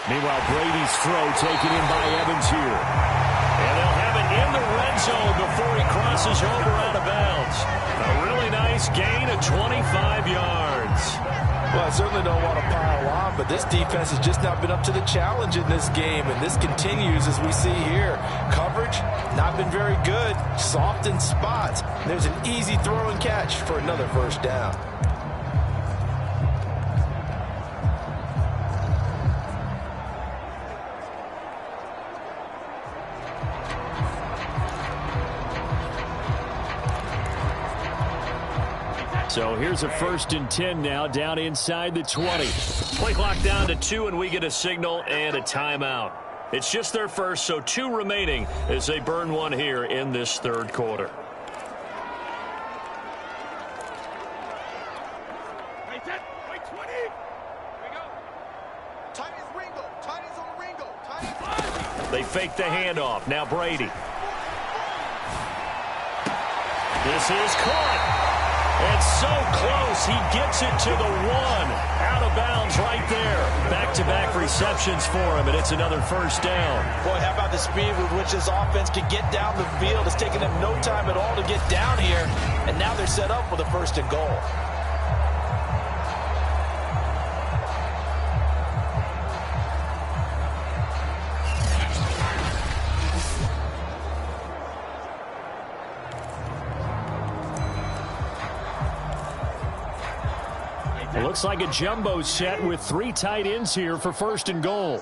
Meanwhile, Brady's throw taken in by Evans here. And they'll have it in the red zone before he crosses over out of bounds. A really nice gain of 25 yards. Well, I certainly don't want to pile on, but this defense has just not been up to the challenge in this game, and this continues as we see here. Coverage, not been very good, soft in spots. There's an easy throw and catch for another first down. So here's a 1st and 10 now, down inside the 20. Play clock down to 2, and we get a signal and a timeout. It's just their first, so 2 remaining as they burn one here in this third quarter. They fake the handoff. Now Brady. This is caught. It's so close. He gets it to the 1. Out of bounds right there. Back-to-back receptions for him, and it's another first down. Boy, how about the speed with which this offense can get down the field? It's taken them no time at all to get down here, and now they're set up with a 1st and goal. It looks like a jumbo set with 3 tight ends here for 1st and goal.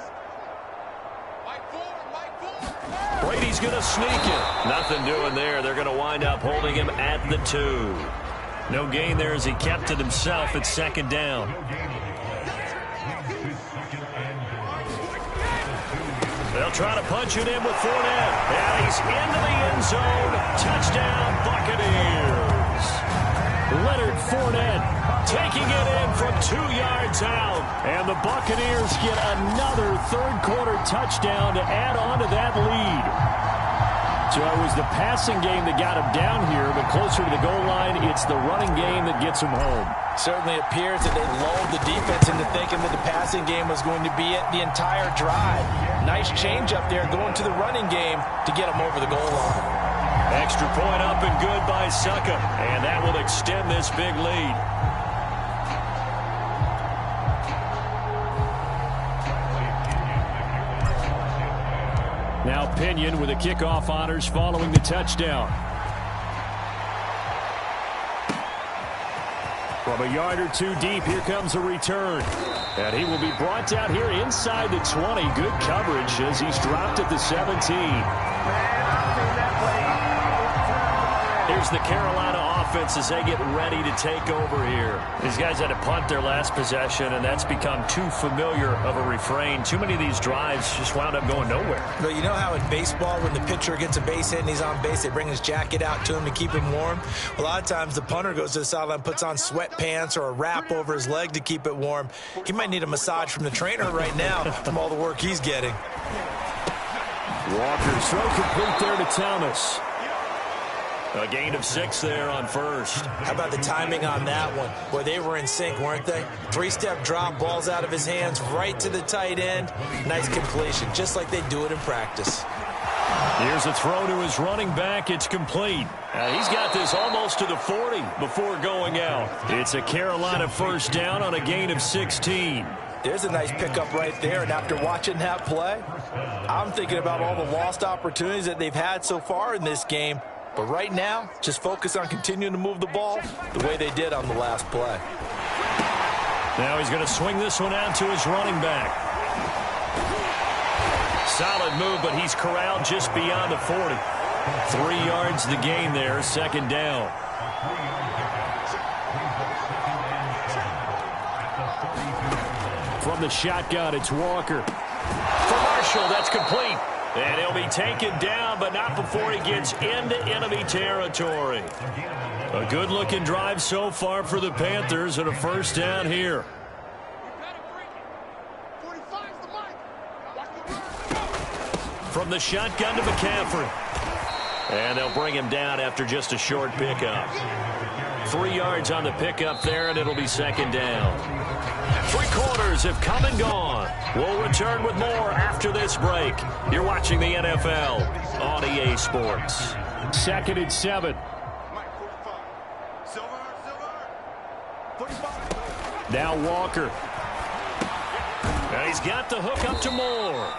Brady's going to sneak it. Nothing doing there. They're going to wind up holding him at the 2. No gain there as he kept it himself at 2nd down. They'll try to punch it in with Fournette. And he's into the end zone. Touchdown, Buccaneers. Leonard Fournette taking it in from 2 yards out. And the Buccaneers get another third-quarter touchdown to add on to that lead. So it was the passing game that got him down here, but closer to the goal line, it's the running game that gets him home. Certainly appears that they lulled the defense into thinking that the passing game was going to be it the entire drive. Nice change up there going to the running game to get him over the goal line. Extra point up and good by Succa, and that will extend this big lead. Now Pinion with the kickoff honors following the touchdown. From a yard or 2 deep, here comes a return. And he will be brought down here inside the 20. Good coverage as he's dropped at the 17. Here's the Carolina offense as they get ready to take over here. These guys had to punt their last possession, and that's become too familiar of a refrain. Too many of these drives just wound up going nowhere. But you know how in baseball, when the pitcher gets a base hit and he's on base, they bring his jacket out to him to keep him warm? A lot of times the punter goes to the sideline, puts on sweatpants or a wrap over his leg to keep it warm. He might need a massage from the trainer right now from all the work he's getting. Walker's throw complete there to Thomas. A gain of 6 there on first. How about the timing on that one? Boy, they were in sync, weren't they? 3-step drop, balls out of his hands, right to the tight end. Nice completion, just like they do it in practice. Here's a throw to his running back. It's complete. He's got this almost to the 40 before going out. It's a Carolina first down on a gain of 16. There's a nice pickup right there, and after watching that play, I'm thinking about all the lost opportunities that they've had so far in this game. But right now, just focus on continuing to move the ball the way they did on the last play. Now he's going to swing this one out to his running back. Solid move, but he's corralled just beyond the 40. 3 yards the gain there, second down. From the shotgun, it's Walker. For Marshall, that's complete. And he'll be taken down, but not before he gets into enemy territory. A good-looking drive so far for the Panthers and a first down here. From the shotgun to McCaffrey. And they'll bring him down after just a short pickup. 3 yards on the pickup there, and it'll be second down. 3 quarters have come and gone. We'll return with more after this break. You're watching the NFL on EA Sports. 2nd and 7. Now Walker. Now he's got the hook up to Moore.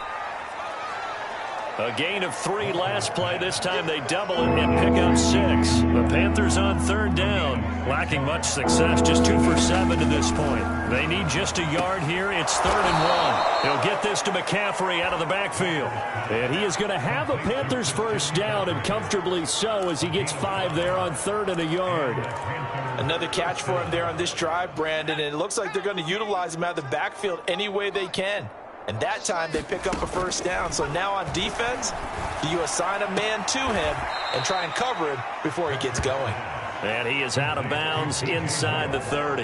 A gain of 3 last play. This time they double it and pick up 6. The Panthers on third down. Lacking much success. Just 2 for 7 to this point. They need just a yard here. It's 3rd and 1. He'll get this to McCaffrey out of the backfield. And he is going to have a Panthers first down, and comfortably so, as he gets 5 there on 3rd and a yard. Another catch for him there on this drive, Brandon. And it looks like they're going to utilize him out of the backfield any way they can. And that time they pick up a first down. So now on defense, you assign a man to him and try and cover him before he gets going. And he is out of bounds inside the 30.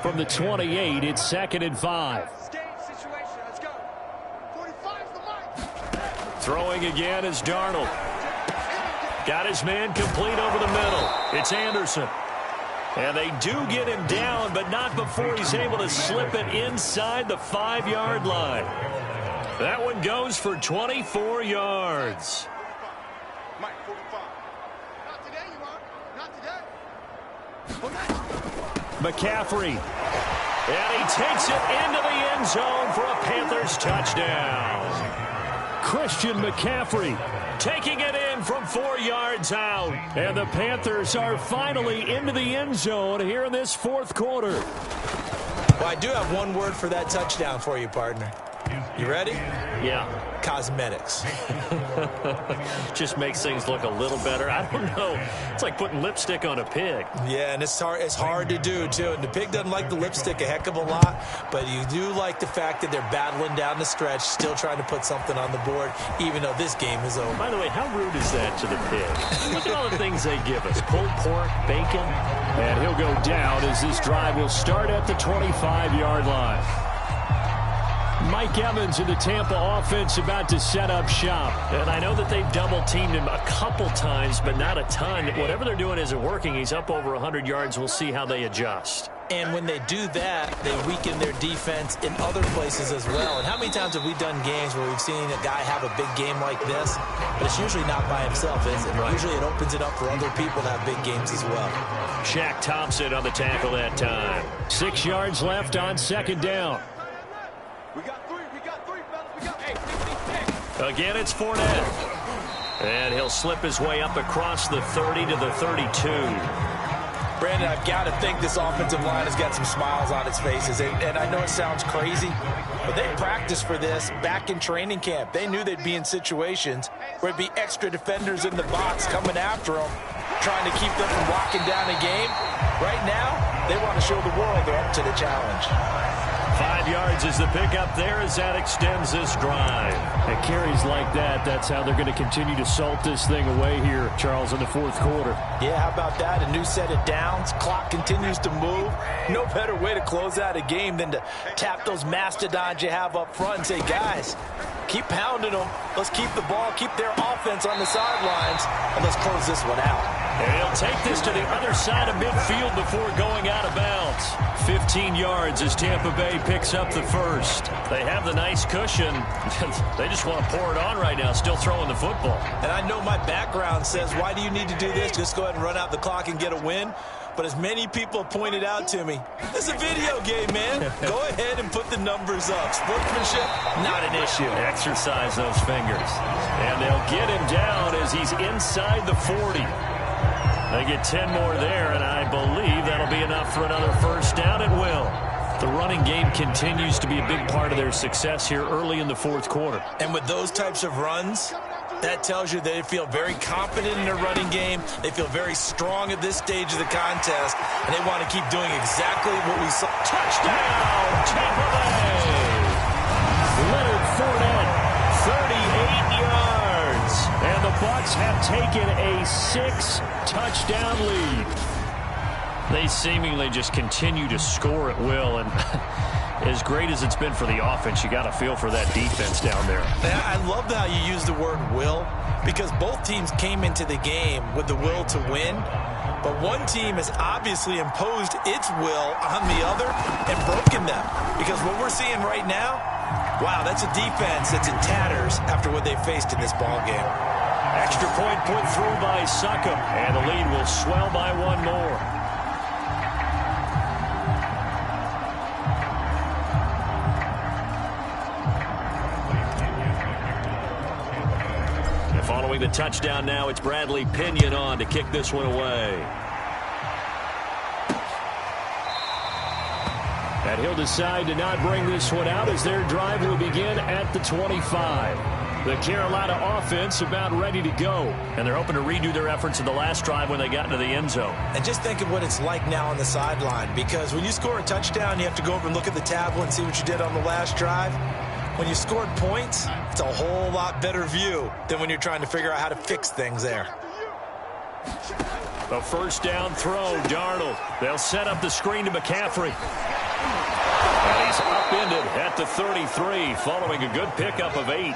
From the 28, it's 2nd and 5. Throwing again is Darnold. Got his man complete over the middle. It's Anderson. And they do get him down, but not before he's able to slip it inside the 5-yard line. That one goes for 24 yards. McCaffrey. And he takes it into the end zone for a Panthers touchdown. Christian McCaffrey taking it in from 4 yards out. And the Panthers are finally into the end zone here in this 4th quarter. Well, I do have one word for that touchdown for you, partner. You ready? Yeah. Cosmetics. Just makes things look a little better. I don't know. It's like putting lipstick on a pig. Yeah, and it's hard to do, too. And the pig doesn't like the lipstick a heck of a lot, but you do like the fact that they're battling down the stretch, still trying to put something on the board, even though this game is over. By the way, how rude is that to the pig? Look at all the things they give us. Pulled pork, bacon. And he'll go down as this drive will start at the 25-yard line. Mike Evans in the Tampa offense about to set up shop. And I know that they've double-teamed him a couple times, but not a ton. Whatever they're doing isn't working. He's up over 100 yards. We'll see how they adjust. And when they do that, they weaken their defense in other places as well. And how many times have we done games where we've seen a guy have a big game like this? But it's usually not by himself, is it? Right. Usually it opens it up for other people to have big games as well. Shaq Thompson on the tackle that time. 6 yards left on second down. Again, it's Fournette. And he'll slip his way up across the 30 to the 32. Brandon, I've got to think this offensive line has got some smiles on its faces. And I know it sounds crazy, but they practiced for this back in training camp. They knew they'd be in situations where it'd be extra defenders in the box coming after them, trying to keep them from locking down a game. Right now, they want to show the world they're up to the challenge. 5 yards is the pickup there as that extends this drive. At carries like that, that's how they're going to continue to salt this thing away here, Charles, in the fourth quarter. Yeah, how about that? A new set of downs. Clock continues to move. No better way to close out a game than to tap those mastodons you have up front and say, guys, keep pounding them. Let's keep the ball, keep their offense on the sidelines, and let's close this one out. And he'll take this to the other side of midfield before going out of bounds. 15 yards as Tampa Bay picks up the first. They have the nice cushion. They just want to pour it on right now, still throwing the football. And I know my background says, why do you need to do this? Just go ahead and run out the clock and get a win. But as many people pointed out to me, it's a video game, man. Go ahead and put the numbers up. Sportsmanship, not an issue. Exercise those fingers. And they'll get him down as he's inside the 40. They get 10 more there, and I believe that'll be enough for another first down at will. The running game continues to be a big part of their success here early in the fourth quarter. And with those types of runs, that tells you they feel very confident in their running game. They feel very strong at this stage of the contest, and they want to keep doing exactly what we saw. Touchdown, Tampa Bay! Leonard Fournette, 38 yards. And the Bucs have taken a 6-touchdown lead. They seemingly just continue to score at will, and as great as it's been for the offense, you got to feel for that defense down there. I love how you use the word will, because both teams came into the game with the will to win, but one team has obviously imposed its will on the other and broken them. Because what we're seeing right now, wow, that's a defense that's in tatters after what they faced in this ball game. Extra point put through by Succop, and the lead will swell by one more. Following the touchdown now, it's Bradley Pinion on to kick this one away. And he'll decide to not bring this one out as their drive will begin at the 25. The Carolina offense about ready to go. And they're hoping to redo their efforts in the last drive when they got into the end zone. And just think of what it's like now on the sideline, because when you score a touchdown, you have to go over and look at the tablet and see what you did on the last drive. When you scored points, it's a whole lot better view than when you're trying to figure out how to fix things there. The first down throw, Darnold. They'll set up the screen to McCaffrey. And he's upended at the 33 following a good pickup of 8.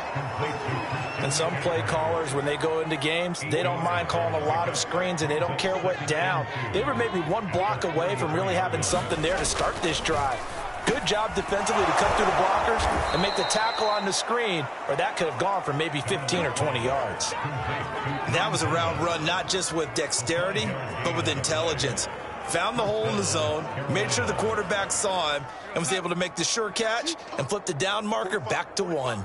And some play callers, when they go into games, they don't mind calling a lot of screens, and they don't care what down. They were maybe one block away from really having something there to start this drive. Good job defensively to cut through the blockers and make the tackle on the screen, or that could have gone for maybe 15 or 20 yards. That was a route run not just with dexterity, but with intelligence. Found the hole in the zone, made sure the quarterback saw him, and was able to make the sure catch and flip the down marker back to 1.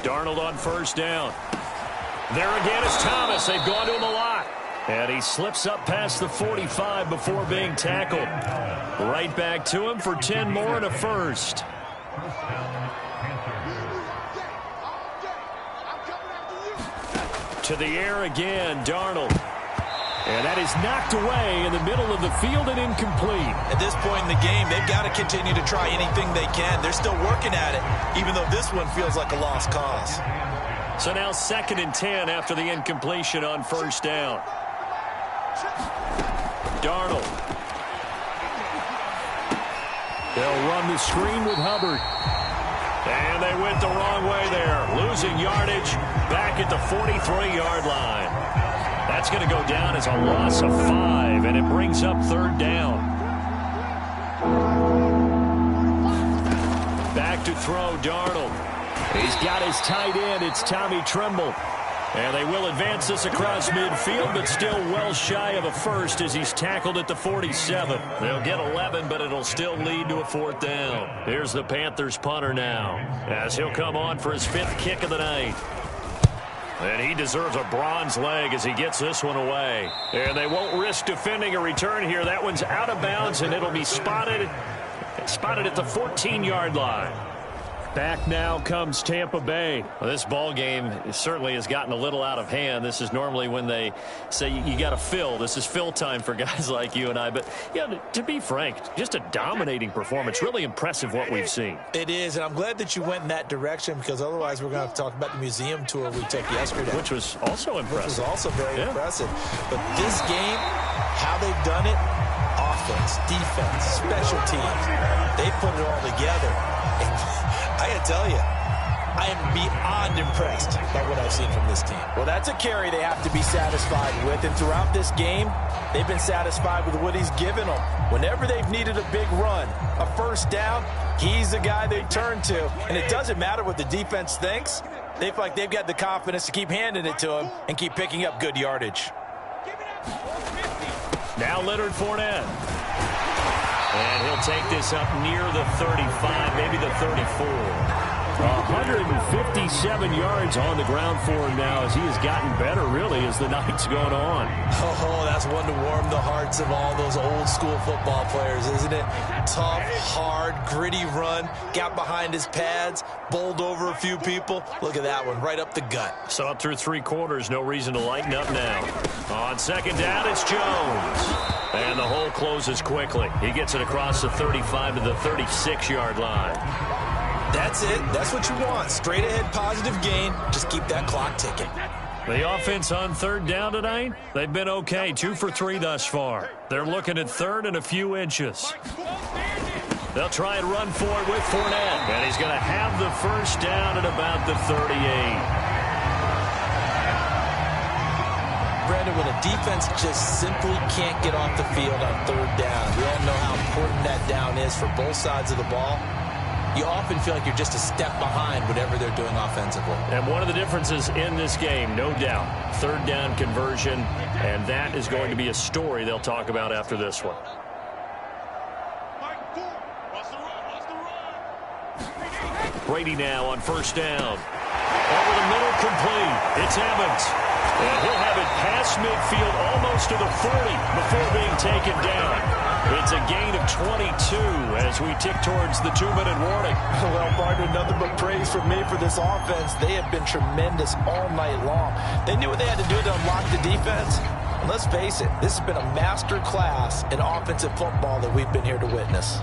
Darnold on first down. There again is Thomas. They've gone to him a lot. And he slips up past the 45 before being tackled. Right back to him for 10 more and a first. To the air again, Darnold. And that is knocked away in the middle of the field and incomplete. At this point in the game, they've got to continue to try anything they can. They're still working at it, even though this one feels like a lost cause. So now 2nd and 10 after the incompletion on first down. Darnold. They'll run the screen with Hubbard. And they went the wrong way there. Losing yardage back at the 43-yard line. That's going to go down as a loss of 5, and it brings up 3rd down. Back to throw, Darnold. He's got his tight end. It's Tommy Tremble. And they will advance this across midfield, but still well shy of a first as he's tackled at the 47. They'll get 11, but it'll still lead to a 4th down. Here's the Panthers punter now, as he'll come on for his 5th kick of the night. And he deserves a bronze leg as he gets this one away. And they won't risk defending a return here. That one's out of bounds, and it'll be spotted at the 14-yard line. Back now comes Tampa Bay. Well, this ball game certainly has gotten a little out of hand. This is normally when they say you got to fill. This is fill time for guys like you and I. But, yeah, to be frank, just a dominating performance. Really impressive what we've seen. It is, and I'm glad that you went in that direction because otherwise we're going to have to talk about the museum tour we took yesterday. Which was also impressive. Which was also very impressive. But this game, how they've done it, offense, defense, special teams, they put it all together. And I got to tell you, I am beyond impressed by what I've seen from this team. Well, that's a carry they have to be satisfied with. And throughout this game, they've been satisfied with what he's given them. Whenever they've needed a big run, a first down, he's the guy they turn to. And it doesn't matter what the defense thinks. They feel like they've got the confidence to keep handing it to him and keep picking up good yardage. Now Leonard Fournette. And he'll take this up near the 35, maybe the 34. 157 yards on the ground for him now as he has gotten better, really, as the night's going on. Oh, that's one to warm the hearts of all those old-school football players, isn't it? Tough, hard, gritty run, got behind his pads, bowled over a few people. Look at that one, right up the gut. So up through 3 quarters, no reason to lighten up now. On second down, it's Jones. And the hole closes quickly. He gets it across the 35 to the 36-yard line. That's it. That's what you want. Straight ahead, positive gain. Just keep that clock ticking. The offense on third down tonight, they've been okay. 2 for 3 thus far. They're looking at third and a few inches. They'll try and run for it with Fournette. And he's going to have the first down at about the 38. Brandon, when a defense just simply can't get off the field on third down, we all know how important that down is for both sides of the ball. You often feel like you're just a step behind whatever they're doing offensively. And one of the differences in this game, no doubt, third down conversion, and that is going to be a story they'll talk about after this one. Brady now on first down. Over the middle, complete. It's Evans. And he'll have it past midfield almost to the 40 before being taken down. It's a gain of 22 as we tick towards the 2-minute warning. Well, partner, nothing but praise from me for this offense. They have been tremendous all night long. They knew what they had to do to unlock the defense. And let's face it, this has been a master class in offensive football that we've been here to witness.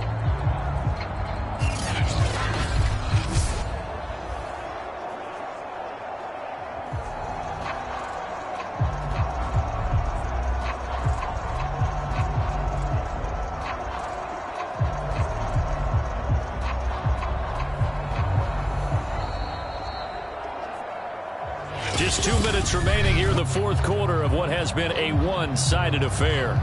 Just 2 minutes remaining here in the fourth quarter of what has been a one-sided affair.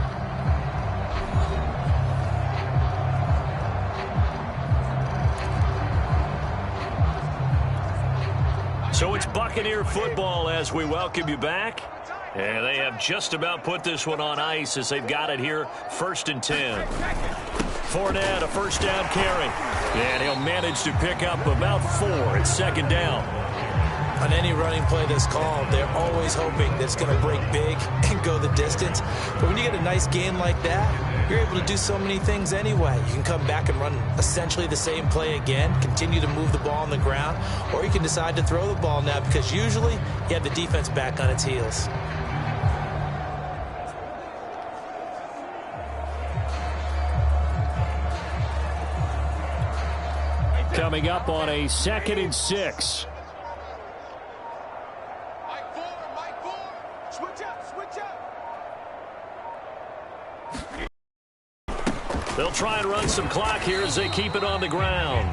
So it's Buccaneer football as we welcome you back. And they have just about put this one on ice as they've got it here, 1st and 10. Fournette, a first down carry. And he'll manage to pick up about 4. It's 2nd down. On any running play that's called, they're always hoping that it's going to break big and go the distance. But when you get a nice gain like that, you're able to do so many things anyway. You can come back and run essentially the same play again, continue to move the ball on the ground, or you can decide to throw the ball now because usually you have the defense back on its heels. Coming up on a 2nd and 6. They'll try and run some clock here as they keep it on the ground.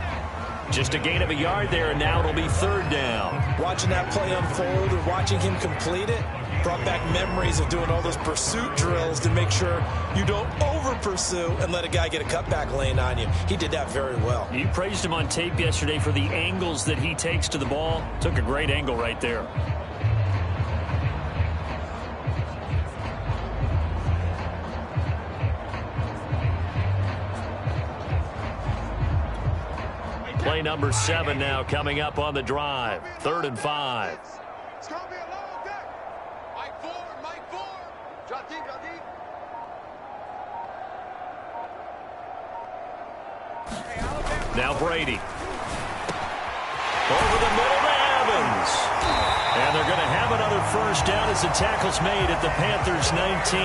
Just a gain of a yard there, and now it'll be 3rd down. Watching that play unfold and watching him complete it brought back memories of doing all those pursuit drills to make sure you don't over-pursue and let a guy get a cutback lane on you. He did that very well. You praised him on tape yesterday for the angles that he takes to the ball. Took a great angle right there. Play number 7 now coming up on the drive. 3rd and 5. Now Brady. Over the middle to Evans. And they're going to have another first down as the tackle's made at the Panthers' 19.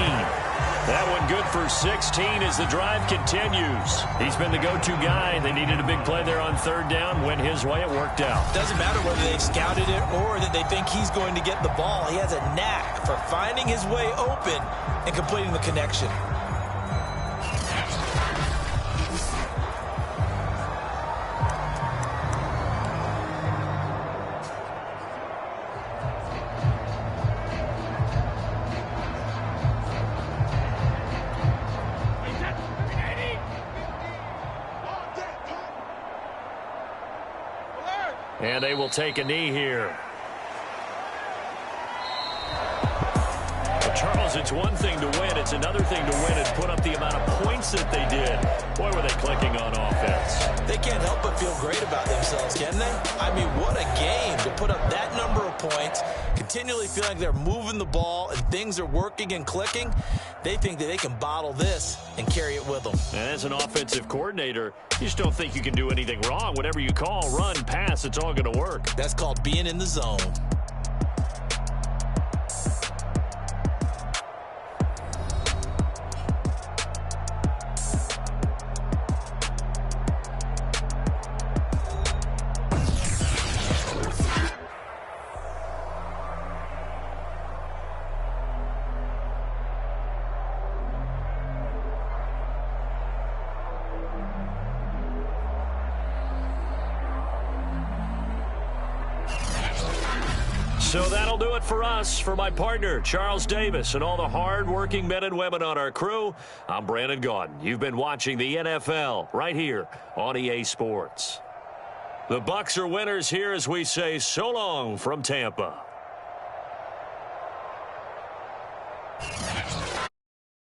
That one good for 16 as the drive continues. He's been the go-to guy. They needed a big play there on third down. Went his way. It worked out. Doesn't matter whether they scouted it or that they think he's going to get the ball. He has a knack for finding his way open and completing the connection. And they will take a knee here. Well, Charles, it's one thing to win. It's another thing to win and put up the amount of points that they did. Boy, were they clicking on offense. They can't help but feel great about themselves, can they? I mean, what a game to put up that number of points, continually feel like they're moving the ball and things are working and clicking. They think that they can bottle this and carry it with them. And as an offensive coordinator, you just don't think you can do anything wrong. Whatever you call, run, pass, it's all going to work. That's called being in the zone. So that'll do it for us. For my partner, Charles Davis, and all the hard-working men and women on our crew, I'm Brandon Gaudin. You've been watching the NFL right here on EA Sports. The Bucs are winners here as we say so long from Tampa.